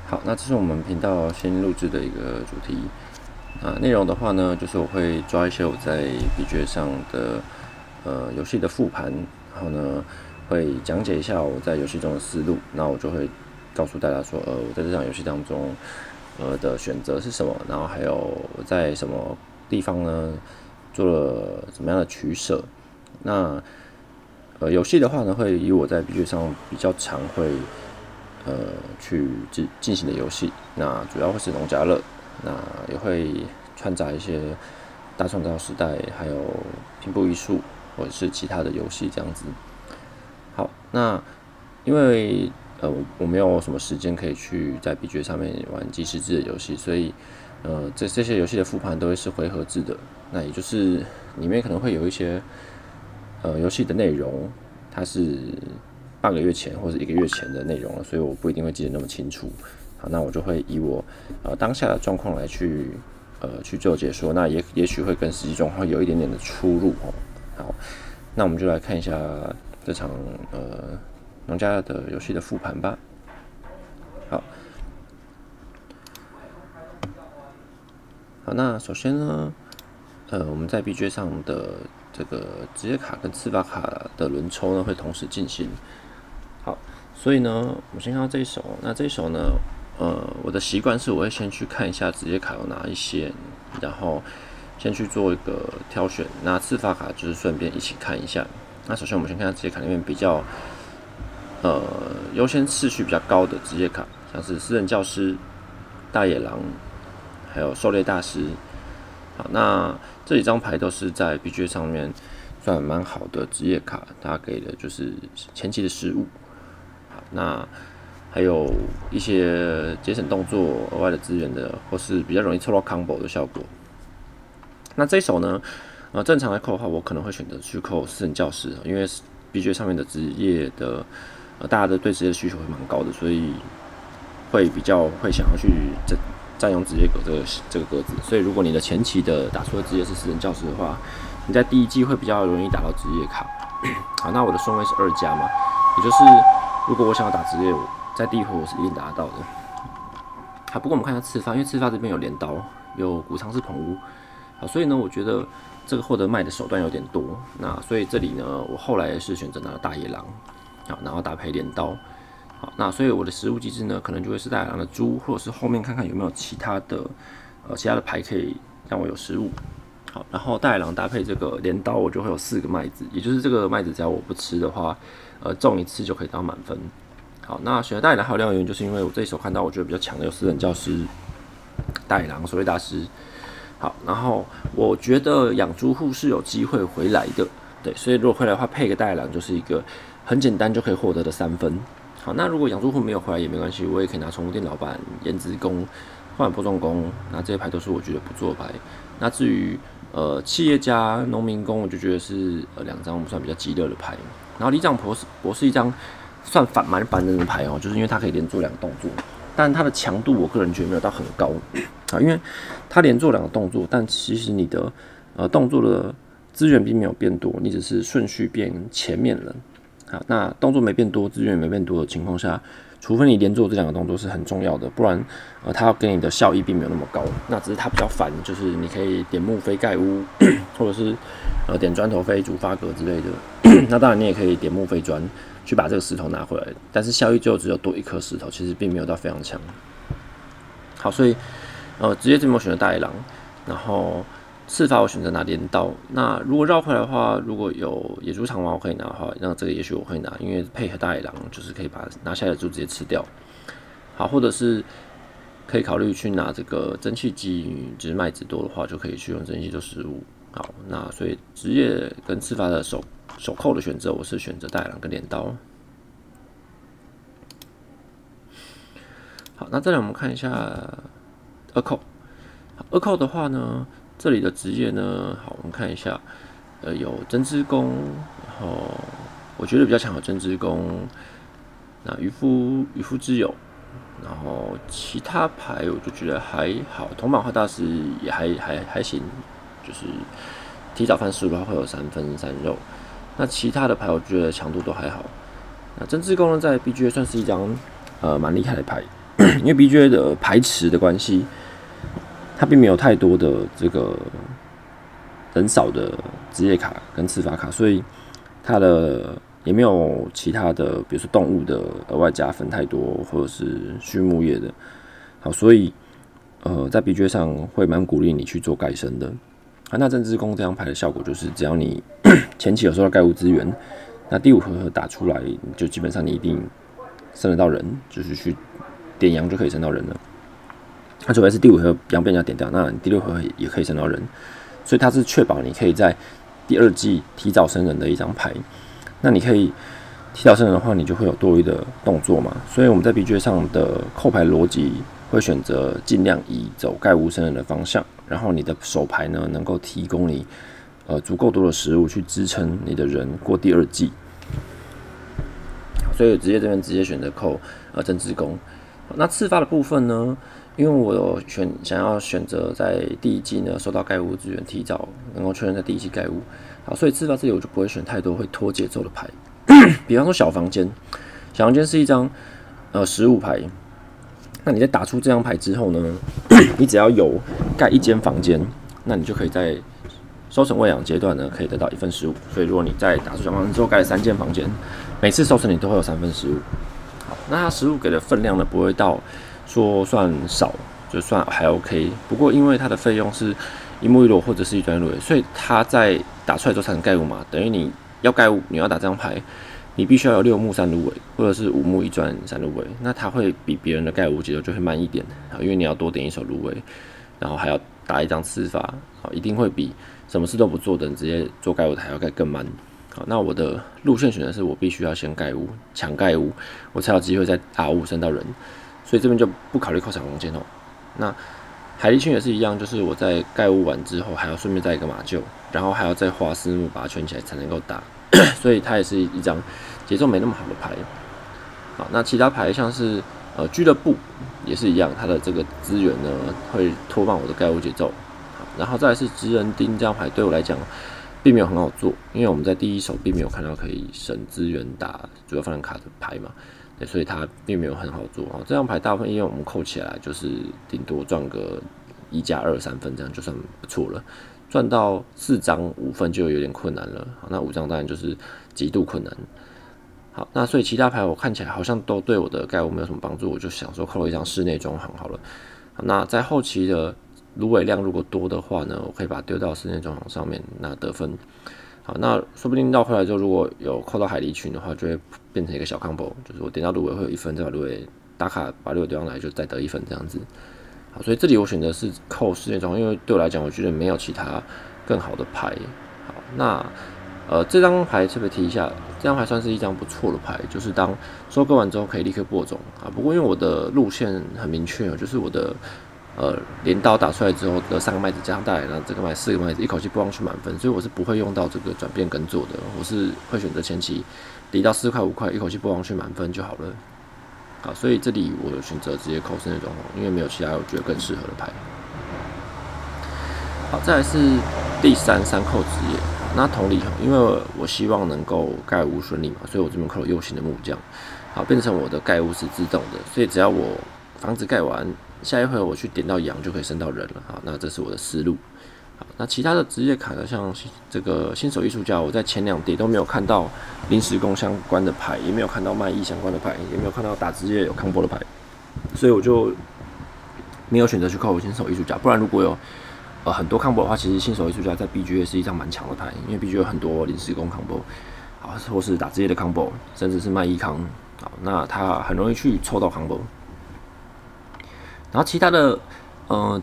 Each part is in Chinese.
好，那这是我们频道新录制的一个主题。内容的话呢，就是我会抓一些我在 BJ 上的游戏的复盘，然后呢会讲解一下我在游戏中的思路。那我就会告诉大家说，我在这场游戏当中的选择是什么，然后还有我在什么地方呢做了怎么样的取舍。那游戏的话呢，会以我在 BJ 上比较常会去进行的游戏，那主要会是农家乐，那也会穿插一些大创造时代，还有拼布艺术或者是其他的游戏这样子。好，那因为我没有什么时间可以去在 BJ 上面玩即时制的游戏，所以这些游戏的复盘都会是回合制的，那也就是里面可能会有一些游戏的内容，它是半个月前或者1个月前的内容了，所以我不一定会记得那么清楚。好，那我就会以我当下的状况来去做解说，那也许会跟实际状况有一点点的出入哦。好，那我们就来看一下这场农家乐的游戏的复盘吧。好，那首先呢，我们在 BJ 上的这个职业卡跟刺发卡的轮抽呢会同时进行。好，所以呢，我们先看到这一手。那这一手呢，我的习惯是我会先去看一下职业卡有哪一些，然后先去做一个挑选。那刺发卡就是顺便一起看一下。那首先我们先看下职业卡里面比较优先次序比较高的职业卡，像是私人教师、大野狼，还有狩猎大师。好，那这几张牌都是在 BJ 上面算蛮好的职业卡，它给的就是前期的失误。好，那还有一些节省动作、额外的资源的，或是比较容易抽到 combo 的效果。那这一手呢，正常来扣的话，我可能会选择去扣私人教师，因为 BJ 上面的职业的大家的对职业的需求会蛮高的，所以会比较会想要去占用职业格这个格子。所以如果你的前期的打出的职业是私人教师的话，你在第一季会比较容易打到职业卡。好，那我的顺位是2加嘛，也就是如果我想要打职业，在第一回我是一定打得到的。好，不过我们看一下刺发，因为刺发这边有镰刀，有谷仓式棚屋。好，所以呢，我觉得这个获得麦的手段有点多。那所以这里呢，我后来是选择拿了大野狼，好，然后搭配镰刀。好，那所以我的食物机制呢，可能就会是大野狼的猪，或者是后面看看有没有其他的牌可以让我有食物。好，然后大野狼搭配这个镰刀，我就会有4个麦子，也就是这个麦子只要我不吃的话，中1次就可以得到满分。好，那选择大野狼还有另外一个原因，就是因为我这一手看到我觉得比较强的有私人教师、大野狼、狩猎大师。好，然后我觉得养猪户是有机会回来的，对，所以如果回来的话，配个大野狼就是一个很简单就可以获得的3分。好，那如果养猪户没有回来也没关系，我也可以拿宠物店老板、颜值工、换播种工，那这些牌都是我觉得不错的牌。那至于企业家、农民工，我就觉得是2张我们算比较激烈的牌。然后里长博士一张算蛮烦人的牌哦，就是因为它可以连做2个动作，但它的强度我个人觉得没有到很高啊，因为它连做2个动作，但其实你的动作的资源并没有变多，你只是顺序变前面了。好，那动作没变多，资源也没变多的情况下，除非你连做这2个动作是很重要的，不然它给你的效益并没有那么高。那只是它比较烦，就是你可以点木飞盖屋，或者是点砖头飞竹发格之类的。那当然你也可以点木飞砖去把这个石头拿回来，但是效益就只有多1颗石头，其实并没有到非常强。好，所以职业这边我选择大野狼，然后刺发我选择拿镰刀。那如果绕回来的话，如果有野猪长矛可以拿的话，那这个也许我会拿，因为配合大野狼就是可以把拿下来的猪直接吃掉。好，或者是可以考虑去拿这个蒸汽机，就是麦子多的话就可以去用蒸汽做食物。好，那所以职业跟刺发的手扣的选择，我是选择大野狼跟镰刀。好，那再来我们看一下2扣。2扣的话呢，这里的职业呢，好，我们看一下，有针织工，然后我觉得比较强有针织工，那渔夫之友，然后其他牌我就觉得还好，铜版画大师也还行，就是提早翻15的话会有3分3肉，那其他的牌我觉得强度都还好。那针织工呢，在 BGA 算是一张蛮厉害的牌。因为 BGA 的牌池的关系，它并没有太多的这个人少的职业卡跟次发卡，所以它的也没有其他的，比如说动物的额外加分太多，或者是畜牧业的。好，所以在 BGA 上会蛮鼓励你去做盖升的。那政治宫这张牌的效果就是，只要你前期有收到盖物资源，那第5回合打出来，就基本上你一定升得到人，就是去点羊就可以升到人了。那除非是第5回合羊被人家点掉，那你第6回合也可以升到人，所以它是确保你可以在第2季提早升人的一张牌。那你可以提早升人的话，你就会有多余的动作嘛。所以我们在 BGA 上的扣牌逻辑会选择尽量以走盖物升人的方向，然后你的手牌呢能够提供你足够多的食物去支撑你的人过第2季。所以这边直接选择扣政治宫。那次发的部分呢，因为我有想要选择在第1季呢收到盖物资源，提早能够确认在第1季盖物。好，所以次发这里我就不会选太多会拖节奏的牌，比方说小房间，小房间是一张15牌。那你在打出这张牌之后呢，你只要有盖1间房间，那你就可以在收成喂养阶段呢可以得到1分15。所以如果你在打出小房间之后盖了3间房间，每次收成你都会有3分15。好，那它食物给的分量呢不会到说算少，就算还 OK。不过因为它的费用是1目1罗或者是1转1罗，所以它在打出来之后才能盖物嘛，等于你要盖物，你要打这张牌，你必须要有6目3芦苇，或者是5目1转3芦苇，那它会比别人的盖物节奏就会慢一点，因为你要多点1手芦苇，然后还要打1张次发，一定会比什么事都不做的人直接做盖物还要盖更慢。好，那我的路线选择是我必须要先盖物，抢盖物，我才有机会在打物升到人，所以这边就不考虑扣小房间哦。那海力圈也是一样，就是我在盖物完之后，还要顺便带一个马厩，然后还要再花4目把它圈起来才能够打，所以它也是一张节奏没那么好的牌。好，那其他牌像是俱乐部也是一样，它的这个资源呢会拖慢我的盖物节奏。好，然后再来是职人丁这张牌，对我来讲并没有很好做，因为我们在第1手并没有看到可以省资源打主要发展卡的牌嘛。对，所以它并没有很好做啊。这张牌大部分因为我们扣起来就是顶多赚个1加2、3分，这样就算不错了。赚到4张5分就有点困难了。好，那5张当然就是极度困难。好，那所以其他牌我看起来好像都对我的盖物没有什么帮助，我就想说扣了一张室内装潢好了。好，那在后期的芦苇量如果多的话呢，我可以把它丢到室内装潢上面，那得分。好，那说不定绕回来之后，如果有扣到海力群的话，就会变成一个小 combo， 就是我点到芦苇会有1分，再把芦苇打卡，把芦苇丢上来，就再得1分这样子。好，所以这里我选择是扣室内装潢，因为对我来讲，我觉得没有其他更好的牌。好，那这张牌特别提一下，这张牌算是一张不错的牌，就是当收割完之后可以立刻播种啊。不过因为我的路线很明确，就是我的镰刀打出来之后得3个麦子加上带来，然后这个麦4个麦子一口气播上去满分，所以我是不会用到这个转变耕作的，我是会选择前期离到4块5块一口气播上去满分就好了。好，所以这里我选择直接扣室内装潢，因为没有其他我觉得更适合的牌。好，再来是第3扣职业。那同理，因为我希望能够盖屋顺利嘛，所以我这边扣了右心的木匠，好，变成我的盖屋是自动的，所以只要我房子盖完，下一回我去点到羊就可以升到人了。好，那这是我的思路。好，那其他的职业卡呢，像这个新手艺术家，我在前2叠都没有看到临时工相关的牌，也没有看到卖艺相关的牌，也没有看到打职业有康波的牌，所以我就没有选择去扣新手艺术家。不然如果有很多康波的话，其实新手艺术家在 BGA 是一张蛮强的牌，因为 BGA 有很多临时工康波，好，或是打职业的康波，甚至是卖艺康，好，那他很容易去抽到康波。然后其他的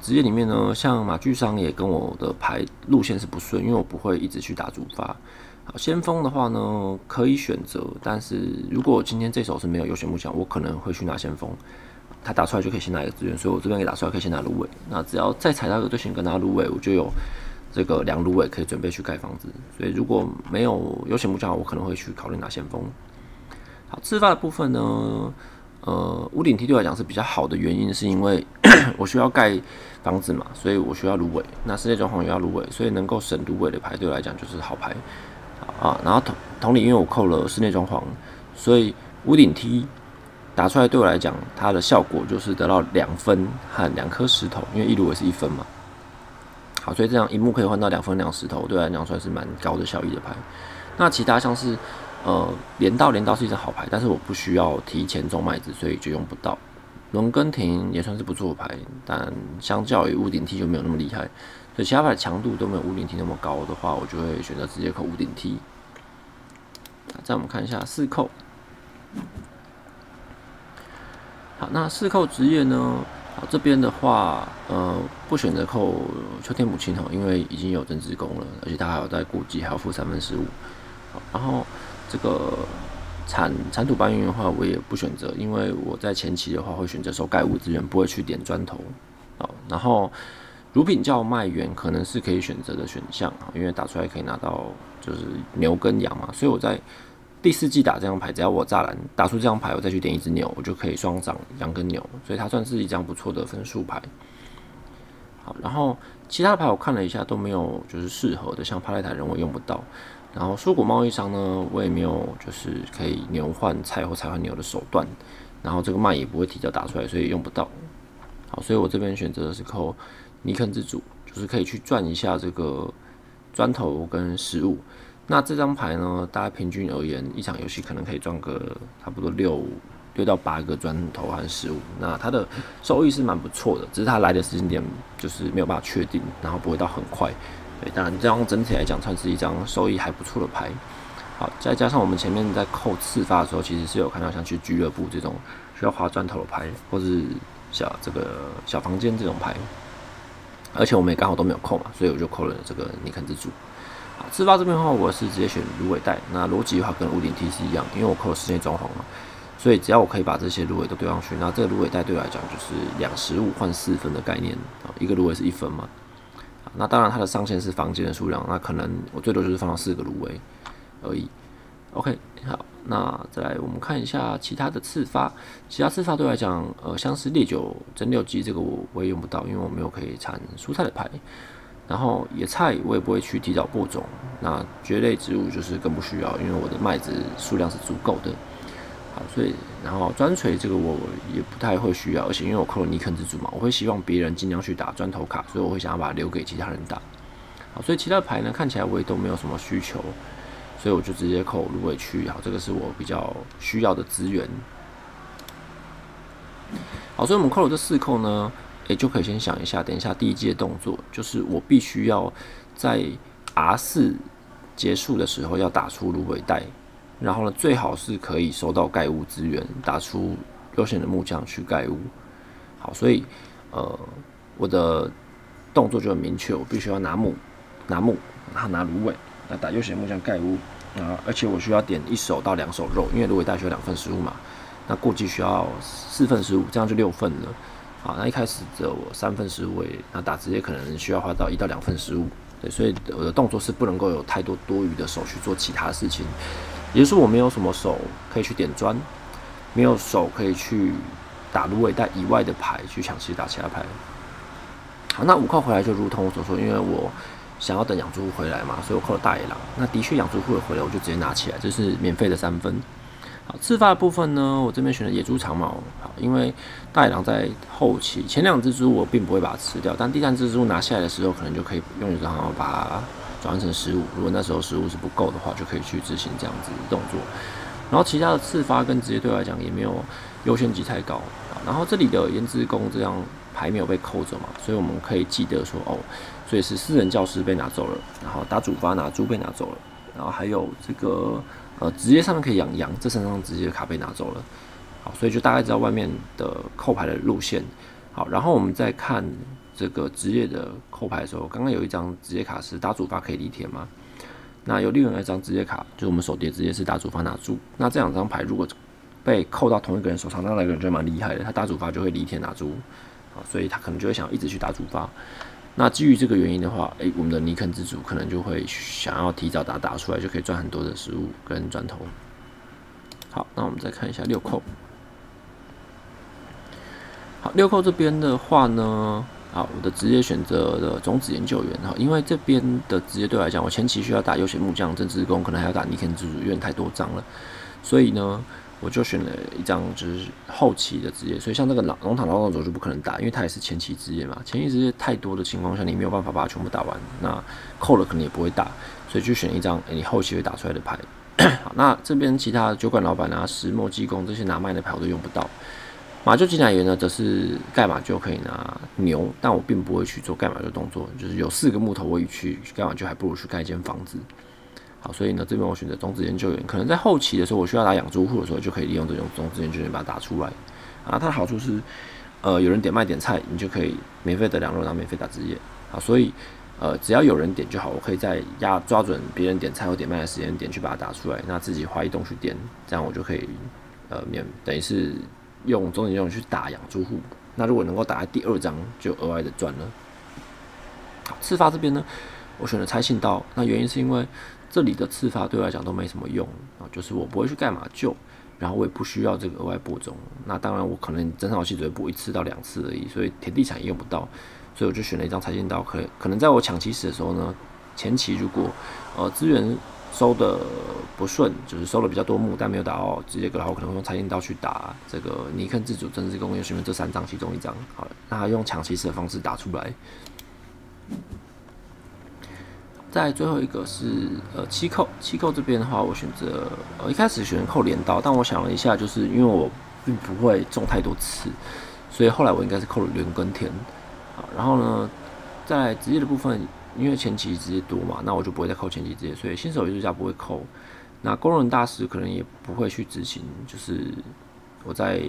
职业里面呢，像马具商也跟我的牌路线是不顺，因为我不会一直去打主发。好，先锋的话呢可以选择，但是如果今天这手是没有优选木匠，我可能会去拿先锋。他打出来就可以先拿一个资源，所以我这边给打出来可以先拿芦苇。那只要再踩到一个队形跟拿芦苇，我就有这个2芦苇可以准备去盖房子。所以如果没有优选木匠，我可能会去考虑拿先锋。好，次发的部分呢，屋顶梯对我来讲是比较好的原因，是因为我需要盖房子嘛，所以我需要芦苇。那室内装潢也要芦苇，所以能够省芦苇的牌对我来讲就是好牌啊。然后同理，因为我扣了室内装潢，所以屋顶梯打出来对我来讲，它的效果就是得到2分和2颗石头，因为一芦苇是1分嘛。好，所以这样1目可以换到2分2石头，对我来讲算是蛮高的效益的牌。那其他像是镰刀是一张好牌，但是我不需要提前种麦子，所以就用不到。轮耕庭也算是不错的牌，但相较于屋顶梯就没有那么厉害，所以其他牌的强度都没有屋顶梯那么高的话，我就会选择直接扣屋顶梯。再我们看一下4扣。好，那4扣职业呢？好，这边的话，不选择扣秋天母亲哦，因为已经有增值宫了，而且它还有在顾忌，还要付15%。然后这个产土搬运的话，我也不选择，因为我在前期的话会选择收盖物资源，不会去点砖头。好，然后乳品叫卖源可能是可以选择的选项，因为打出来可以拿到就是牛跟羊嘛，所以我在第4季打这张牌，只要我栅栏打出这张牌，我再去点一只牛，我就可以双掌羊跟牛，所以它算是一张不错的分数牌。好，然后其他的牌我看了一下都没有就是适合的，像帕莱塔人我用不到。然后蔬果贸易商呢，我也没有就是可以牛换菜或菜换牛的手段，然后这个麦也不会提早打出来，所以用不到。好，所以我这边选择的是扣尼肯之主，就是可以去赚一下这个砖头跟食物。那这张牌呢，大概平均而言，一场游戏可能可以赚个差不多6到8个砖头和食物。那它的收益是蛮不错的，只是它来的时间点就是没有办法确定，然后不会到很快。对，当然这样整体来讲算是一张收益还不错的牌。好，再加上我们前面在扣次发的时候，其实是有看到像去俱乐部这种需要花砖头的牌，或是小房间这种牌，而且我们也刚好都没有扣嘛，所以我就扣了这个尼肯之主。好，次发这边的话，我是直接选芦苇带。那逻辑的话跟屋顶梯是一样，因为我扣了室内装潢嘛，所以只要我可以把这些芦苇都丢上去，那这个芦苇带对我来讲就是215换4分的概念，一个芦苇是1分嘛。那当然它的上限是房间的数量，那可能我最多就是放到4个芦苇而已。OK， 好，那再来我们看一下其他的次发。其他次发对我来讲，像是烈酒蒸馏机这个我也用不到，因为我没有可以产蔬菜的牌。然后野菜我也不会去提早播种，那蕨类植物就是更不需要，因为我的麦子数量是足够的。好，所以然后砖锤这个我也不太会需要，而且因为我扣了尼肯之主嘛，我会希望别人尽量去打砖头卡，所以我会想要把它留给其他人打。好，所以其他的牌呢看起来我也都没有什么需求，所以我就直接扣芦苇区。好，这个是我比较需要的资源。好，所以我们扣了这4扣呢，就可以先想一下，等一下第1季的动作，就是我必须要在 R4 结束的时候要打出芦苇带。然后呢，最好是可以收到盖物资源，打出悠闲的木匠去盖物。好，所以我的动作就很明确，我必须要拿木，然后拿芦苇来打悠闲木匠盖物啊，而且我需要点1手到2手肉，因为芦苇带需要2份食物嘛，那过季需要4份食物，这样就6份了。好，那一开始只有我3份食物，那打直接可能需要花到1到2份食物。对，所以我的动作是不能够有太多多余的手去做其他的事情。也就是说，我没有什么手可以去点砖，没有手可以去打芦苇带以外的牌去抢其打其他牌。好，那5扣回来就如同我所说，因为我想要等养猪户回来嘛，所以我扣了大野狼。那的确养猪户回来，我就直接拿起来，这是免费的3分。好，次发的部分呢，我这边选了野猪长矛。好，因为大野狼在后期前2只猪我并不会把它吃掉，但第3只猪拿下来的时候，可能就可以用野猪长矛把它转换成食物，如果那时候食物是不够的话，就可以去执行这样子的动作。然后其他的次发跟职业对我来讲也没有优先级太高。然后这里的胭脂弓这样牌没有被扣着嘛，所以我们可以记得说所以是私人教师被拿走了，然后打主发拿猪被拿走了，然后还有这个职业上面可以养羊，这3张职业卡被拿走了。好，所以就大概知道外面的扣牌的路线。好，然后我们再看这个职业的扣牌的时候，刚刚有一张职业卡是打主发可以犁田嘛？那有另外一张职业卡，就是我们手叠职业是打主发拿猪。那这2张牌如果被扣到同一个人手上，那个人就蛮厉害的，他打主发就会犁田拿猪，所以他可能就会想一直去打主发。那基于这个原因的话，我们的尼肯之主可能就会想要提早打出来，就可以赚很多的食物跟砖头。好，那我们再看一下6扣。好，6扣这边的话呢，好，我的职业选择的种子研究员，因为这边的职业对我来讲，我前期需要打悠闲木匠、政治工，可能还要打尼肯之主，有点太多张了，所以呢，我就选了一张就是后期的职业，所以像这个龙塔劳动者就不可能打，因为它也是前期职业嘛。前期职业太多的情况下，你没有办法把它全部打完，那扣了可能也不会打，所以就选一张你后期会打出来的牌。好，那这边其他的酒馆老板啊、石墨技工这些拿麦的牌我都用不到。马厩进来员呢，则是盖马厩可以拿牛，但我并不会去做盖马厩动作，就是有4个木头，我与去盖马厩还不如去盖一间房子。好，所以呢，这边我选择种子研究员，可能在后期的时候，我需要打养猪户的时候，就可以利用这种种子研究员把它打出来。啊，它的好处是，有人点麦点菜，你就可以免费得2肉，然后免费打职业。好，所以只要有人点就好，我可以在抓准别人点菜或点麦的时间点去把它打出来，那自己花移动去点，这样我就可以等于是用种子研究员去打养猪户。那如果能够打在第2张，就额外的赚了。好，刺发这边呢，我选了拆信刀，那原因是因为这里的刺发对我来讲都没什么用啊，就是我不会去盖马厩，然后我也不需要这个额外播种。那当然，我可能整场游戏只会播1次到2次而已，所以田地产也用不到，所以我就选了一张拆信刀。可能在我抢起始的时候呢，前期如果资源收的不顺，就是收了比较多木，但没有打到职业格的话，我可能会用拆信刀去打这个尼肯自主政治工业学院这3张其中1张。好了，那他用抢起始的方式打出来。在最后一个是七扣这边的话，我选择一开始选扣镰刀，但我想了一下，就是因为我并不会种太多刺，所以后来我应该是扣了连耕田。好，然后呢，在职业的部分，因为前期职业多嘛，那我就不会再扣前期职业，所以新手艺术家不会扣。那工人大师可能也不会去执行，就是我在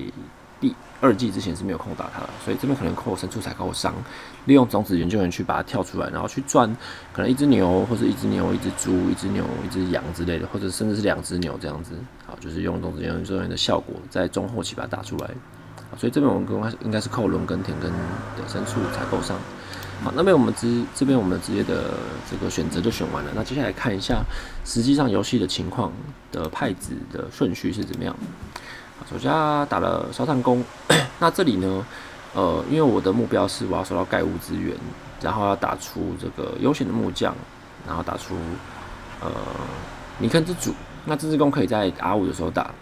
第2季之前是没有空打它的，所以这边可能扣牲畜采购商，利用种子研究员去把它跳出来，然后去赚可能1只牛，或者1只牛、1只猪、1只牛、1只羊之类的，或者甚至是2只牛这样子。好，就是用种子研究员的效果，在中后期把它打出来。好，所以这边我们应该是扣轮耕田跟的牲畜采购商。好，那边我们这边我们的职业的这个选择就选完了。那接下来看一下实际上游戏的情况的派子的顺序是怎么样。首先打了烧炭工，那这里呢，因为我的目标是我要收到盖物资源，然后要打出这个悠闲的木匠，然后打出尼肯之主。那自治工可以在R5的时候打，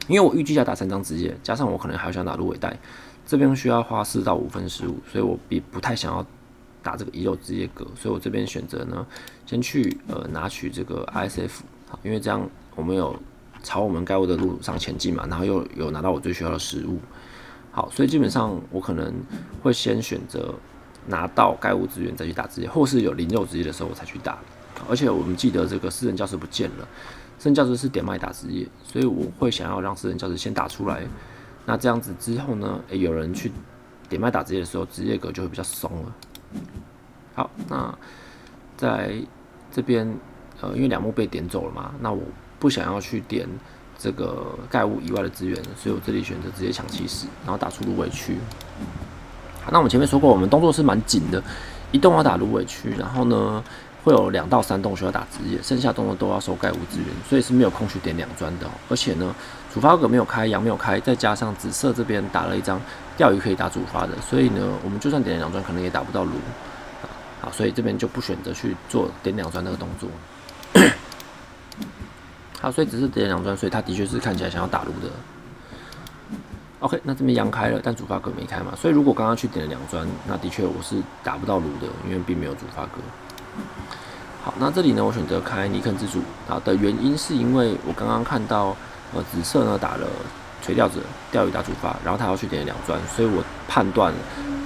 因为我预计要打3张职业，加上我可能还想打芦苇带，这边需要花4到5分15，所以我不太想要打这个遗漏职业格，所以我这边选择呢，先去拿取这个 ISF， 好，因为这样我们有朝我们盖物的路上前进嘛，然后又有拿到我最需要的食物。好，所以基本上我可能会先选择拿到盖物资源再去打职业，或是有灵肉职业的时候我才去打。而且我们记得这个私人教师不见了，私人教师是点麦打职业，所以我会想要让私人教师先打出来。那这样子之后呢，有人去点麦打职业的时候，职业格就会比较松了。好，那在这边因为2幕被点走了嘛，那我不想要去点这个盖物以外的资源，所以我这里选择直接抢起始，然后打出芦苇区。好，那我们前面说过，我们动作是蛮紧的，一动要打芦苇区，然后呢会有2到3动需要打职业，剩下动作都要收盖物资源，所以是没有空去点2砖的。而且呢，主发格没有开，羊没有开，再加上紫色这边打了一张钓鱼可以打主发的，所以呢，我们就算点2砖，可能也打不到炉。好，所以这边就不选择去做点2砖那个动作。好，所以只是点2砖，所以他的确是看起来想要打炉的。OK， 那这边羊开了，但主发格没开嘛，所以如果刚刚去点了2砖，那的确我是打不到炉的，因为并没有主发格。好，那这里呢，我选择开尼肯之主的原因是因为我刚刚看到紫色呢打了垂钓者钓鱼打主发，然后他要去点2砖，所以我判断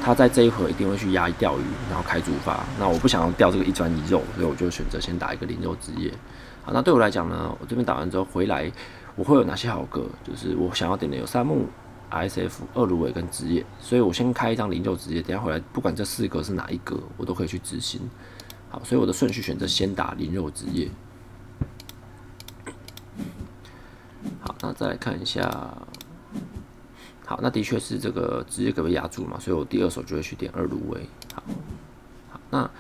他在这一回一定会去压钓鱼，然后开主发。那我不想要钓这个1砖1肉，所以我就选择先打一个0肉职业。好，那对我来讲呢，我这边打完之后回来，我会有哪些好格？就是我想要点的有3木、ISF、2芦苇跟职业，所以我先开一张0肉职业，等一下回来不管这4格是哪一格，我都可以去执行。好，所以我的顺序选择先打0肉职业。好，那再来看一下，好，那的确是这个职业格被压住嘛，所以我第2手就会去点2芦苇。好，那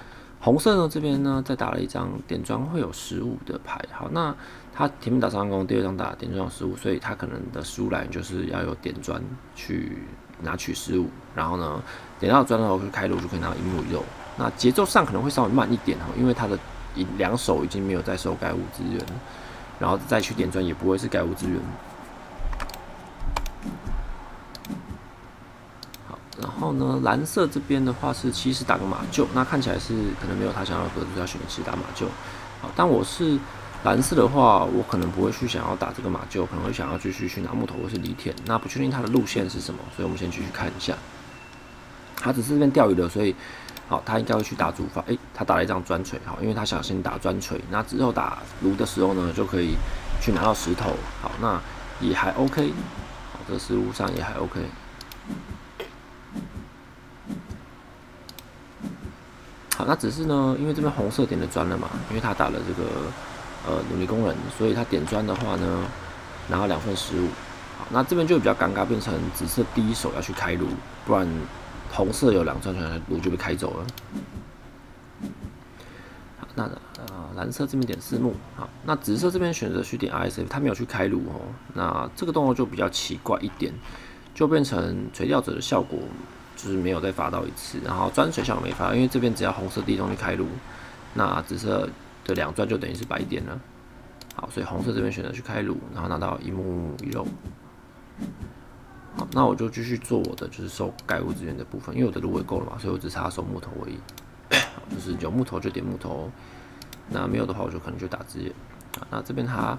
红色呢这边呢再打了一张点砖会有15的牌。好，那他前面打3攻，第2张打点砖有15，所以他可能的食物来源就是要有点砖去拿取食物，然后呢点到砖后就开路就可以拿到1木1肉。那节奏上可能会稍微慢一点哈，因为他的2手已经没有再收盖物资源，然后再去点砖也不会是盖物资源。然后呢，蓝色这边的话是其实打个马厩，那看起来是可能没有他想要的格子，要选其实打马厩。好，但我是蓝色的话，我可能不会去想要打这个马厩，可能会想要继续去拿木头或是犁田。那不确定它的路线是什么，所以我们先继续看一下。他只是这边钓鱼的，所以好，他应该会去打主法。他打了一张砖锤，好，因为他想先打砖锤，那之后打炉的时候呢，就可以去拿到石头。好，那也还 OK， 好，这实物上也还 OK。好，那只是呢，因为这边红色点的砖了嘛，因为他打了这个努力工人，所以他点砖的话呢，拿到2份食物。好，那这边就比较尴尬，变成紫色第一手要去开炉，不然红色有2砖全炉就被开走了。好，那蓝色这边点4木，好，那紫色这边选择去点 RSF， 他没有去开炉哦，那这个动作就比较奇怪一点，就变成垂钓者的效果。就是没有再发到一次，然后砖水效果没发，因为这边只要红色第一动去开炉，那紫色的2砖就等于是白点了。好，所以红色这边选择去开炉，然后拿到1木1肉。好，那我就继续做我的就是收盖物资源的部分，因为我的芦苇够了嘛，所以我只差收木头而已。好，就是有木头就点木头，那没有的话我就可能就打枝叶。那这边它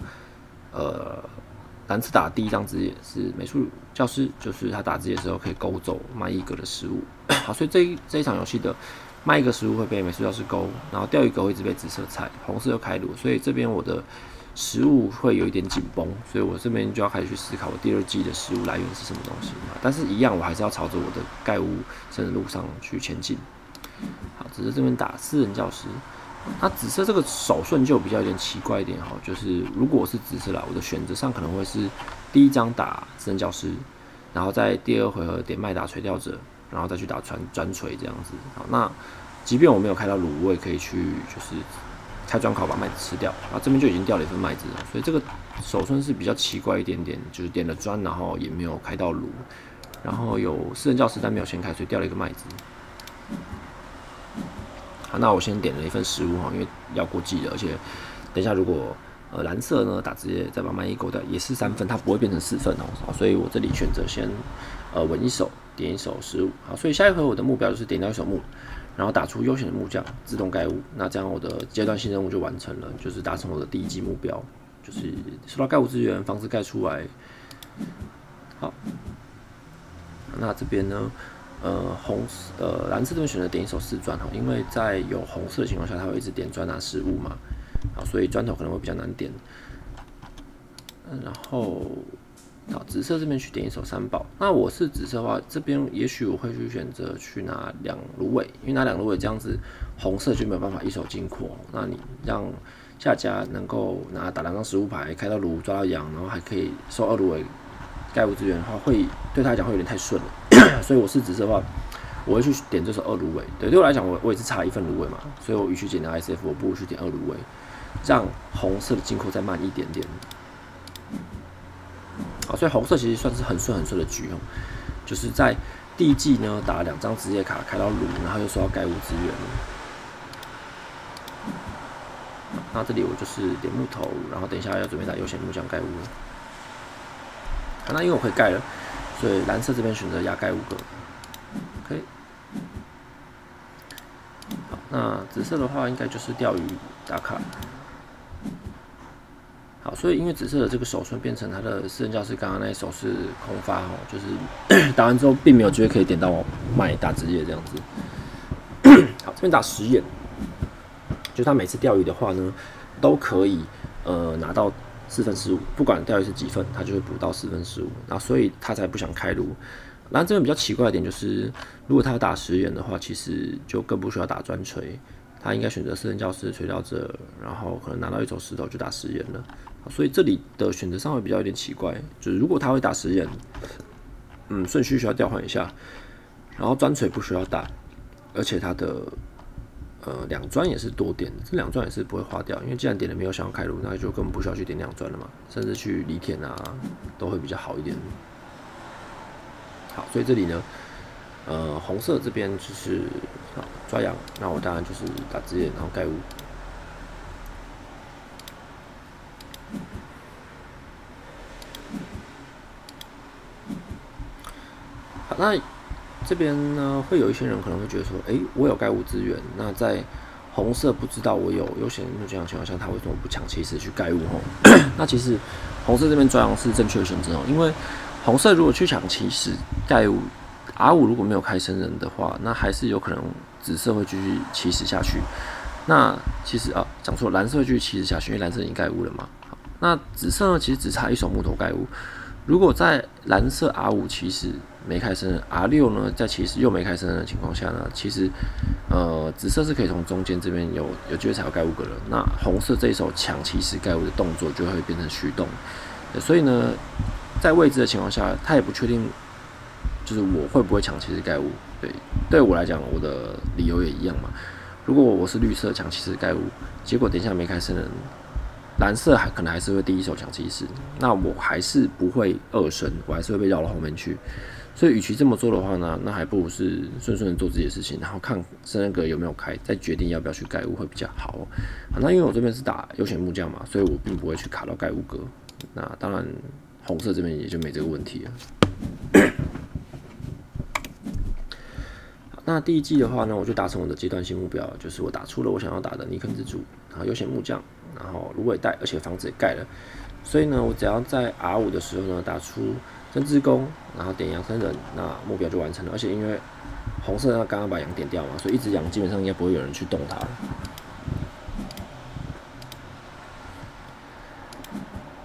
蓝色打第一张枝叶是美术教师，就是他打枝叶的时候可以勾走卖1格的食物。好，所以这一场游戏的卖1个食物会被美术教师勾，然后钓鱼格会一直被紫色踩，红色又开炉，所以这边我的食物会有一点紧绷，所以我这边就要开始去思考我第2季的食物来源是什么东西。但是一样，我还是要朝着我的盖屋生的路上去前进。好，只是这边打私人教师。那紫色这个手顺就比较有点奇怪一点哈，就是如果我是紫色啦，我的选择上可能会是第1张打私人教师，然后在第2回合点麦打垂钓者，然后再去打砖锤这样子。好，那即便我没有开到炉，我也可以去就是开砖烤把麦子吃掉。啊，这边就已经掉了1份麦子了，所以这个手顺是比较奇怪一点点，就是点了砖，然后也没有开到炉，然后有私人教师但没有先开，所以掉了1个麦子。好，那我先点了1份食物哈，因为要过季了，而且等一下如果蓝色呢打直接再把麦1勾掉，也是3份，它不会变成4份哦。所以我这里选择先稳1手，点1手食物。好，所以下一回我的目标就是点到1手木，然后打出悠闲的木匠，自动盖屋。那这样我的阶段性任务就完成了，就是达成我的第1季目标，就是收到盖屋资源，房子盖出来。好，那这边呢？蓝色这边选择点1手4砖哈，因为在有红色的情况下，它会一直点砖拿食物嘛，好，所以砖头可能会比较难点。然后，好，紫色这边去点1手3宝。那我是紫色的话，这边也许我会去选择去拿2芦苇，因为拿2芦苇这样子，红色就没有办法1手金库。那你让下家能够打2张食物牌，开到炉抓到羊，然后还可以收2芦苇盖物资源的话，会对他来讲会有点太顺了。所以我是紫色的话，我会去点这手2芦苇。对我来讲，我也是差1份芦苇嘛，所以我与其点 SF， 我不如去点2芦苇，让红色的金库再慢一点点。好，所以红色其实算是很顺的局哦，就是在第1季呢打了2张职业卡开到炉，然后又收到盖物资源。那这里我就是点木头，然后等一下要准备打悠闲木匠盖屋。好，那因为我可以盖了，所以蓝色这边选择压盖5个。OK。好，那紫色的话应该就是钓鱼打卡。好，所以因为紫色的这个手顺变成他的私人教师刚刚那一手是空发哦，就是打完之后并没有机会可以点到麦打职业这样子。好，这边打10眼，就他每次钓鱼的话呢，都可以拿到4分15，不管钓鱼是几份，他就会补到4分15，然后所以他才不想开炉。然后这边比较奇怪的点就是，如果他要打10眼的话，其实就更不需要打砖锤，他应该选择私人教师垂钓者，然后可能拿到1手石头就打10眼了。所以这里的选择上会比较有点奇怪，就是如果他会打10眼，顺序需要调换一下，然后砖锤不需要打，而且他的2砖也是多点的，这2砖也是不会花掉，因为既然点了没有想要开炉，那就根本不需要去点2砖了嘛，甚至去犁田啊都会比较好一点。好，所以这里呢，红色这边就是好抓羊，那我当然就是打职业，然后盖屋。好，那这边呢，会有一些人可能会觉得说，我有盖物资源，那在红色不知道我有优先怒这样的情况下，他为什么不抢起始去盖物吼？那其实红色这边抓羊是正确的选择哦，因为红色如果去抢起始盖物，R5如果没有开生人的话，那还是有可能紫色会继续起始下去。那其实讲错，蓝色会继续起始下去，因为蓝色已经盖物了嘛。好，那紫色呢，其实只差一手木头盖物。如果在蓝色 R5 起始没开生人 ，R6 呢在起始又没开生人的情况下呢，其实紫色是可以从中间这边有机会踩到盖物格了。那红色这一手抢起始盖物的动作就会变成虚动，所以呢，在未知的情况下，他也不确定，就是我会不会抢起始盖物。对我来讲，我的理由也一样嘛。如果我是绿色抢起始盖物，结果等一下没开生人。蓝色可能还是会第一手抢起始，那我还是不会二升，我还是会被绕到后面去。所以，与其这么做的话呢，那还不如是顺顺的做自己的事情，然后看生人格有没有开，再决定要不要去盖物会比较好。好，那因为我这边是打优选木匠嘛，所以我并不会去卡到盖物格。那当然，红色这边也就没这个问题了。那第一季的话呢，我就达成我的阶段性目标，就是我打出了我想要打的泥坑之主，然后优选木匠，然后芦苇带，而且房子也盖了。所以呢，我只要在 R5的时候呢打出针织工，然后点羊生人，那目标就完成了。而且因为红色它刚刚把羊点掉嘛，所以一只羊基本上应该不会有人去动它。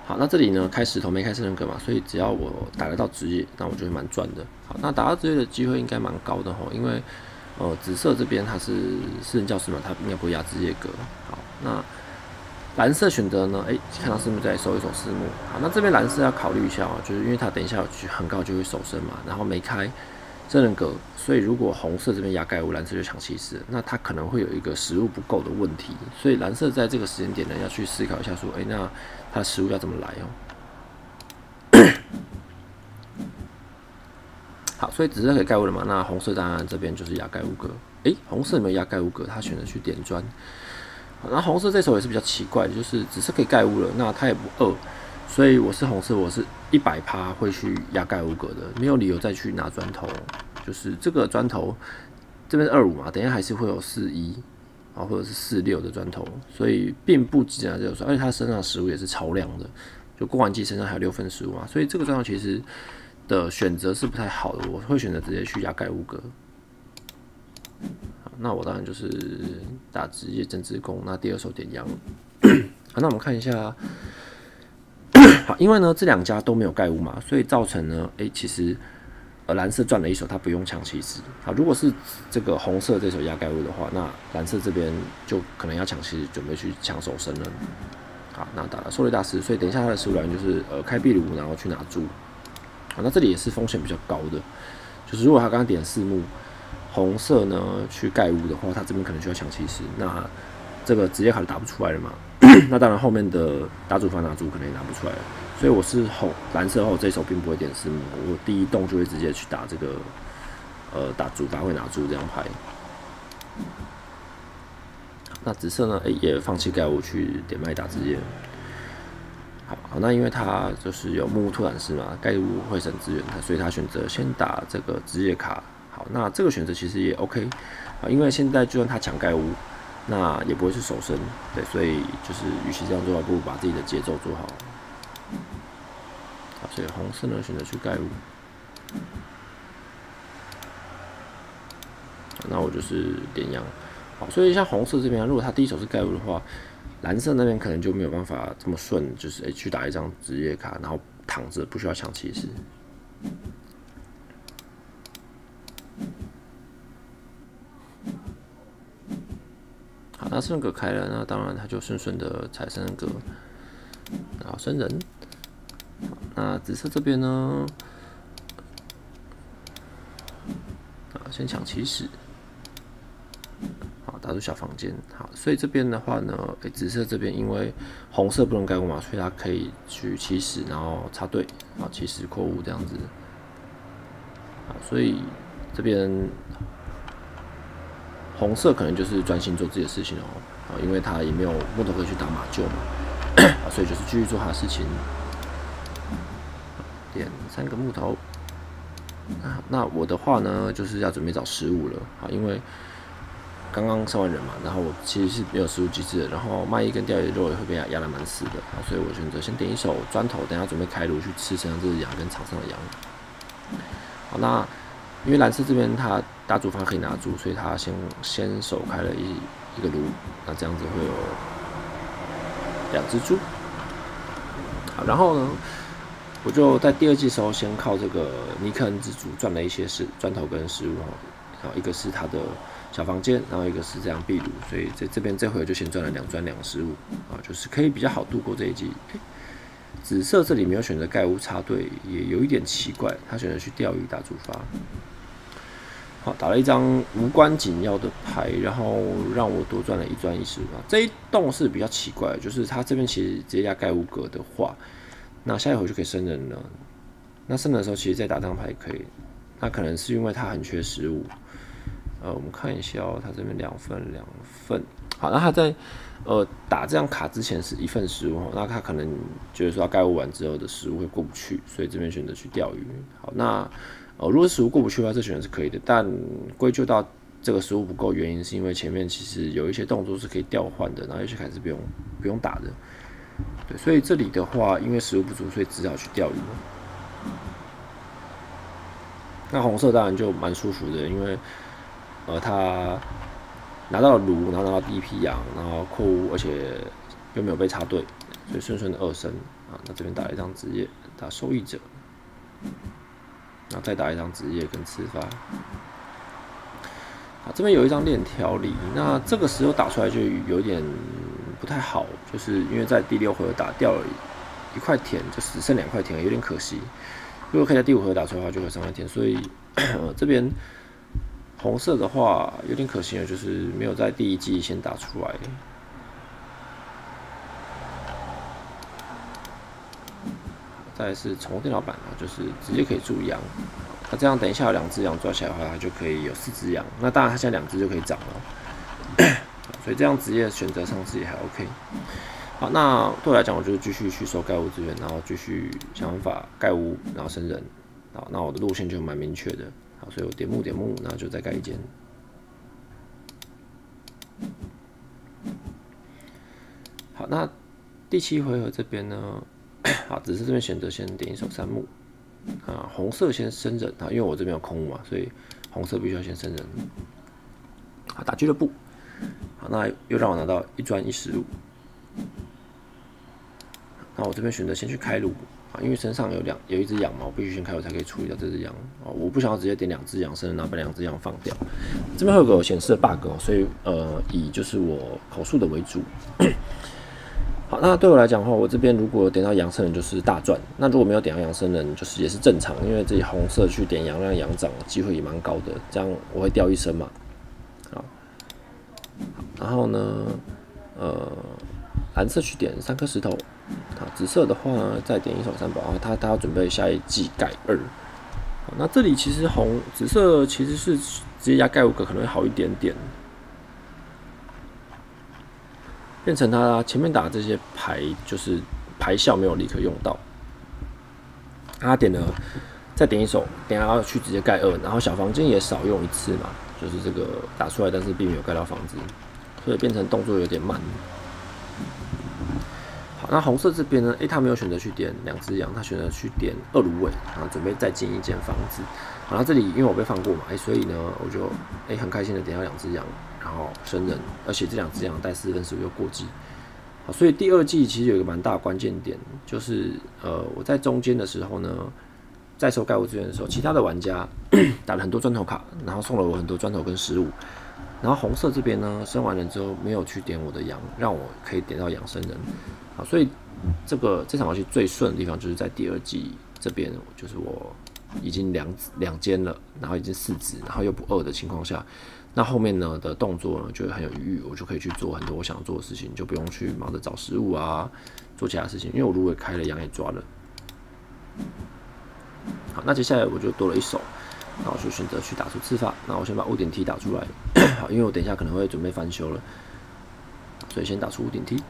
好，那这里呢开石头没开生人格嘛，所以只要我打得到职业，那我就会蛮赚的。好，那打到职业的机会应该蛮高的吼，因为紫色这边它是私人教师嘛，它应该不会压职业格。好，那蓝色选择呢？看到四木再收一手四木。好，那这边蓝色要考虑一下哦，就是因为它等一下很高就会手伸嘛，然后没开真人格，所以如果红色这边压盖物，蓝色就抢起始，那它可能会有一个食物不够的问题，所以蓝色在这个时间点呢要去思考一下说，那它食物要怎么来哦？好，所以紫色可以盖物了嘛？那红色当然这边就是压盖物格。红色有没有压盖物格？他选择去点砖。那红色这手也是比较奇怪的，就是紫色可以盖物了，那它也不饿，所以我是红色，我是100%会去压盖物格的，没有理由再去拿砖头。就是这个砖头这边是25嘛，等一下还是会有41啊，或者是46的砖头，所以并不急着拿这个砖，而且它身上的食物也是超量的，就过完季身上还有6份食物嘛，所以这个砖头其实的选择是不太好的，我会选择直接去压盖物格。那我当然就是打职业针织工，那第二手点羊。好，那我们看一下，好，因为呢这2家都没有盖物嘛，所以造成呢，其实蓝色赚了一手，他不用抢起始。好，如果是这个红色这手压盖物的话，那蓝色这边就可能要抢起始，准备去抢手生了。好，那打了狩猎大师，所以等一下他的食物来源就是开壁炉，然后去拿猪。好，那这里也是风险比较高的，就是如果他刚刚点4木。红色呢去盖屋的话，他这边可能需要抢起始，那这个职业卡就打不出来了嘛。那当然后面的打主方拿猪可能也拿不出来了，所以我是蓝色后这一手并不会点4木，我第一动就会直接去打这个打主打会拿猪这样拍。那紫色呢也放弃盖屋去点麦打职业。好，那因为他就是有木木拓展师嘛，盖屋会省资源，所以他选择先打这个职业卡。好，那这个选择其实也 OK 啊，因为现在就算他抢盖屋，那也不会是手伸，对，所以就是与其这样做，不如把自己的节奏做好。好，所以红色呢选择去盖屋，那我就是点羊。好，所以像红色这边，如果他第一手是盖屋的话，蓝色那边可能就没有办法这么顺，就是去打一张职业卡，然后躺着不需要抢起始。好，那生人格开了，那当然他就顺顺的踩生人格，然后生人。好，那紫色这边呢，先抢起始，好，打出小房间。好，所以这边的话呢，紫色这边因为红色不能盖物嘛，所以它可以去起始，然后插队，好，起始扩物这样子。好，所以这边。红色可能就是专心做自己的事情哦，因为他也没有木头可以去打马厩嘛，所以就是继续做他的事情。点3个木头，那我的话呢，就是要准备找食物了啊，因为刚刚生完人嘛，然后我其实是没有食物机制的，然后麦叶跟钓鱼肉也会被压得蛮死的，所以我选择先点一手砖头，等一下准备开炉去吃身上这只羊跟场上的羊。好，那因为蓝色这边它大猪方可以拿住，所以它先手开了一个炉，那这样子会有2只猪。好，然后呢，我就在第2季的时候先靠这个尼克恩之主赚了一些砖头跟食物哈，然后一个是他的小房间，然后一个是这样壁炉，所以这边这回就先赚了2砖2食物啊，就是可以比较好度过这一季。紫色这里没有选择盖屋插队，也有一点奇怪，他选择去钓鱼打主发。好，打了一张无关紧要的牌，然后让我多赚了1砖1食物。这一栋是比较奇怪的，就是他这边其实直接压盖屋格的话，那下一回就可以生人了。那生人的时候，其实再打这张牌可以。那可能是因为他很缺食物。我们看一下哦，他这边2份。好，那他在打这张卡之前是1份食物，那他可能觉得说他盖屋完之后的食物会过不去，所以这边选择去钓鱼。好，那如果食物过不去的话，这选择是可以的，但归咎到这个食物不够，原因是因为前面其实有一些动作是可以调换的，然后有些卡是不用打的。对，所以这里的话，因为食物不足，所以只好去钓鱼。那红色当然就蛮舒服的，因为他拿到了炉，然后拿到第1批羊，然后扩屋，而且又没有被插队，所以顺顺的2升啊。那这边打了一张职业，打受益者，然后再打一张职业跟吃法。好，这边有一张链条里，那这个时候打出来就有点不太好，就是因为在第6回合打掉了1块田，就只剩2块田，有点可惜。如果可以在第5回合打出来的话，就会3块田，所以这边红色的话有点可惜的，就是没有在第1季先打出来。再来是宠物电脑版就是直接可以驻羊。那这样等一下有2只羊抓起来的话，它就可以有4只羊。那当然它现在2只就可以长了，所以这样职业选择上次也还 OK。好，那对我来讲，我就是继续去收盖屋资源，然后继续想办法盖屋，然后生人。好，那我的路线就蛮明确的。好，所以我点木，然后就再盖一间。好，那第7回合这边呢，好，只是这边选择先点一手3木。红色先生人啊，因为我这边有空屋嘛，所以红色必须要先生人。好，打俱乐部。好，那又让我拿到1砖1食物。那我这边选择先去开炉啊，因为身上有一只羊嘛，我必须先开炉才可以处理掉这只羊哦。我不想要直接点2只羊生，然后把2只羊放掉。这边会有个显示的 bug 所以以就是我口述的为主。好，那对我来讲的话，我这边如果点到羊生人就是大赚，那如果没有点到羊生人，就是也是正常，因为这红色去点羊让羊长机会也蛮高的，这样我会掉1升嘛。好，然后呢，蓝色去点3颗石头。好，紫色的话呢，再点一手3宝啊，他要准备下一季盖2。好，那这里其实紫色其实是直接压盖5个可能会好一点点，变成他前面打这些牌就是牌效没有立刻用到。他点了再点一手，等下要去直接盖2，然后小房间也少用1次嘛，就是这个打出来，但是并没有盖到房子，所以变成动作有点慢。好，那红色这边呢？他没有选择去点2只羊，他选择去点2芦苇，然后准备再建一间房子。然后这里因为我被放过嘛，所以呢，我就很开心的点到2只羊，然后生人，而且这2只羊带4分食物又过季。好，所以第2季其实有一个蛮大的关键点，就是我在中间的时候呢，在收盖屋资源的时候，其他的玩家打了很多砖头卡，然后送了我很多砖头跟食物。然后红色这边呢，生完人之后没有去点我的羊，让我可以点到羊生人。好，所以这场游戏最顺的地方就是在第2季这边，就是我已经两间了，然后已经4只，然后又不饿的情况下，那后面呢的动作呢就会很有余裕，我就可以去做很多我想做的事情，就不用去忙着找食物啊，做其他事情，因为我芦苇开了，羊也抓了。好，那接下来我就多了1手。那我就选择去打出刺法，那我先把屋顶梯打出来，好，因为我等一下可能会准备翻修了，所以先打出屋顶梯。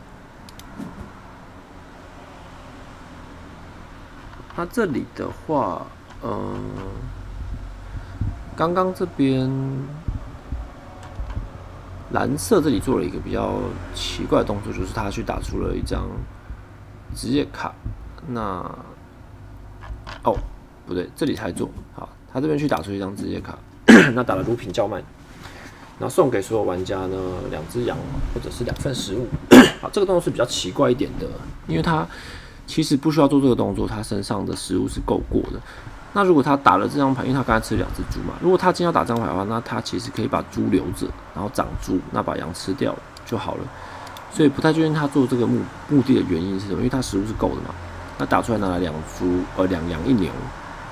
那这里的话，刚刚这边蓝色这里做了一个比较奇怪的动作，就是他去打出了一张职业卡。那不对，这里才做好，他这边去打出一张职业卡，那打了毒品叫卖，然后送给所有玩家呢2只羊或者是2份食物。好，这个动作是比较奇怪一点的，因为他其实不需要做这个动作，他身上的食物是够过的。那如果他打了这张牌，因为他刚才吃了2只猪嘛，如果他今天要打这张牌的话，那他其实可以把猪留着，然后长猪，那把羊吃掉就好了。所以不太确定他做这个目的的原因是什么，因为他食物是够的嘛。那打出来拿来2羊1牛，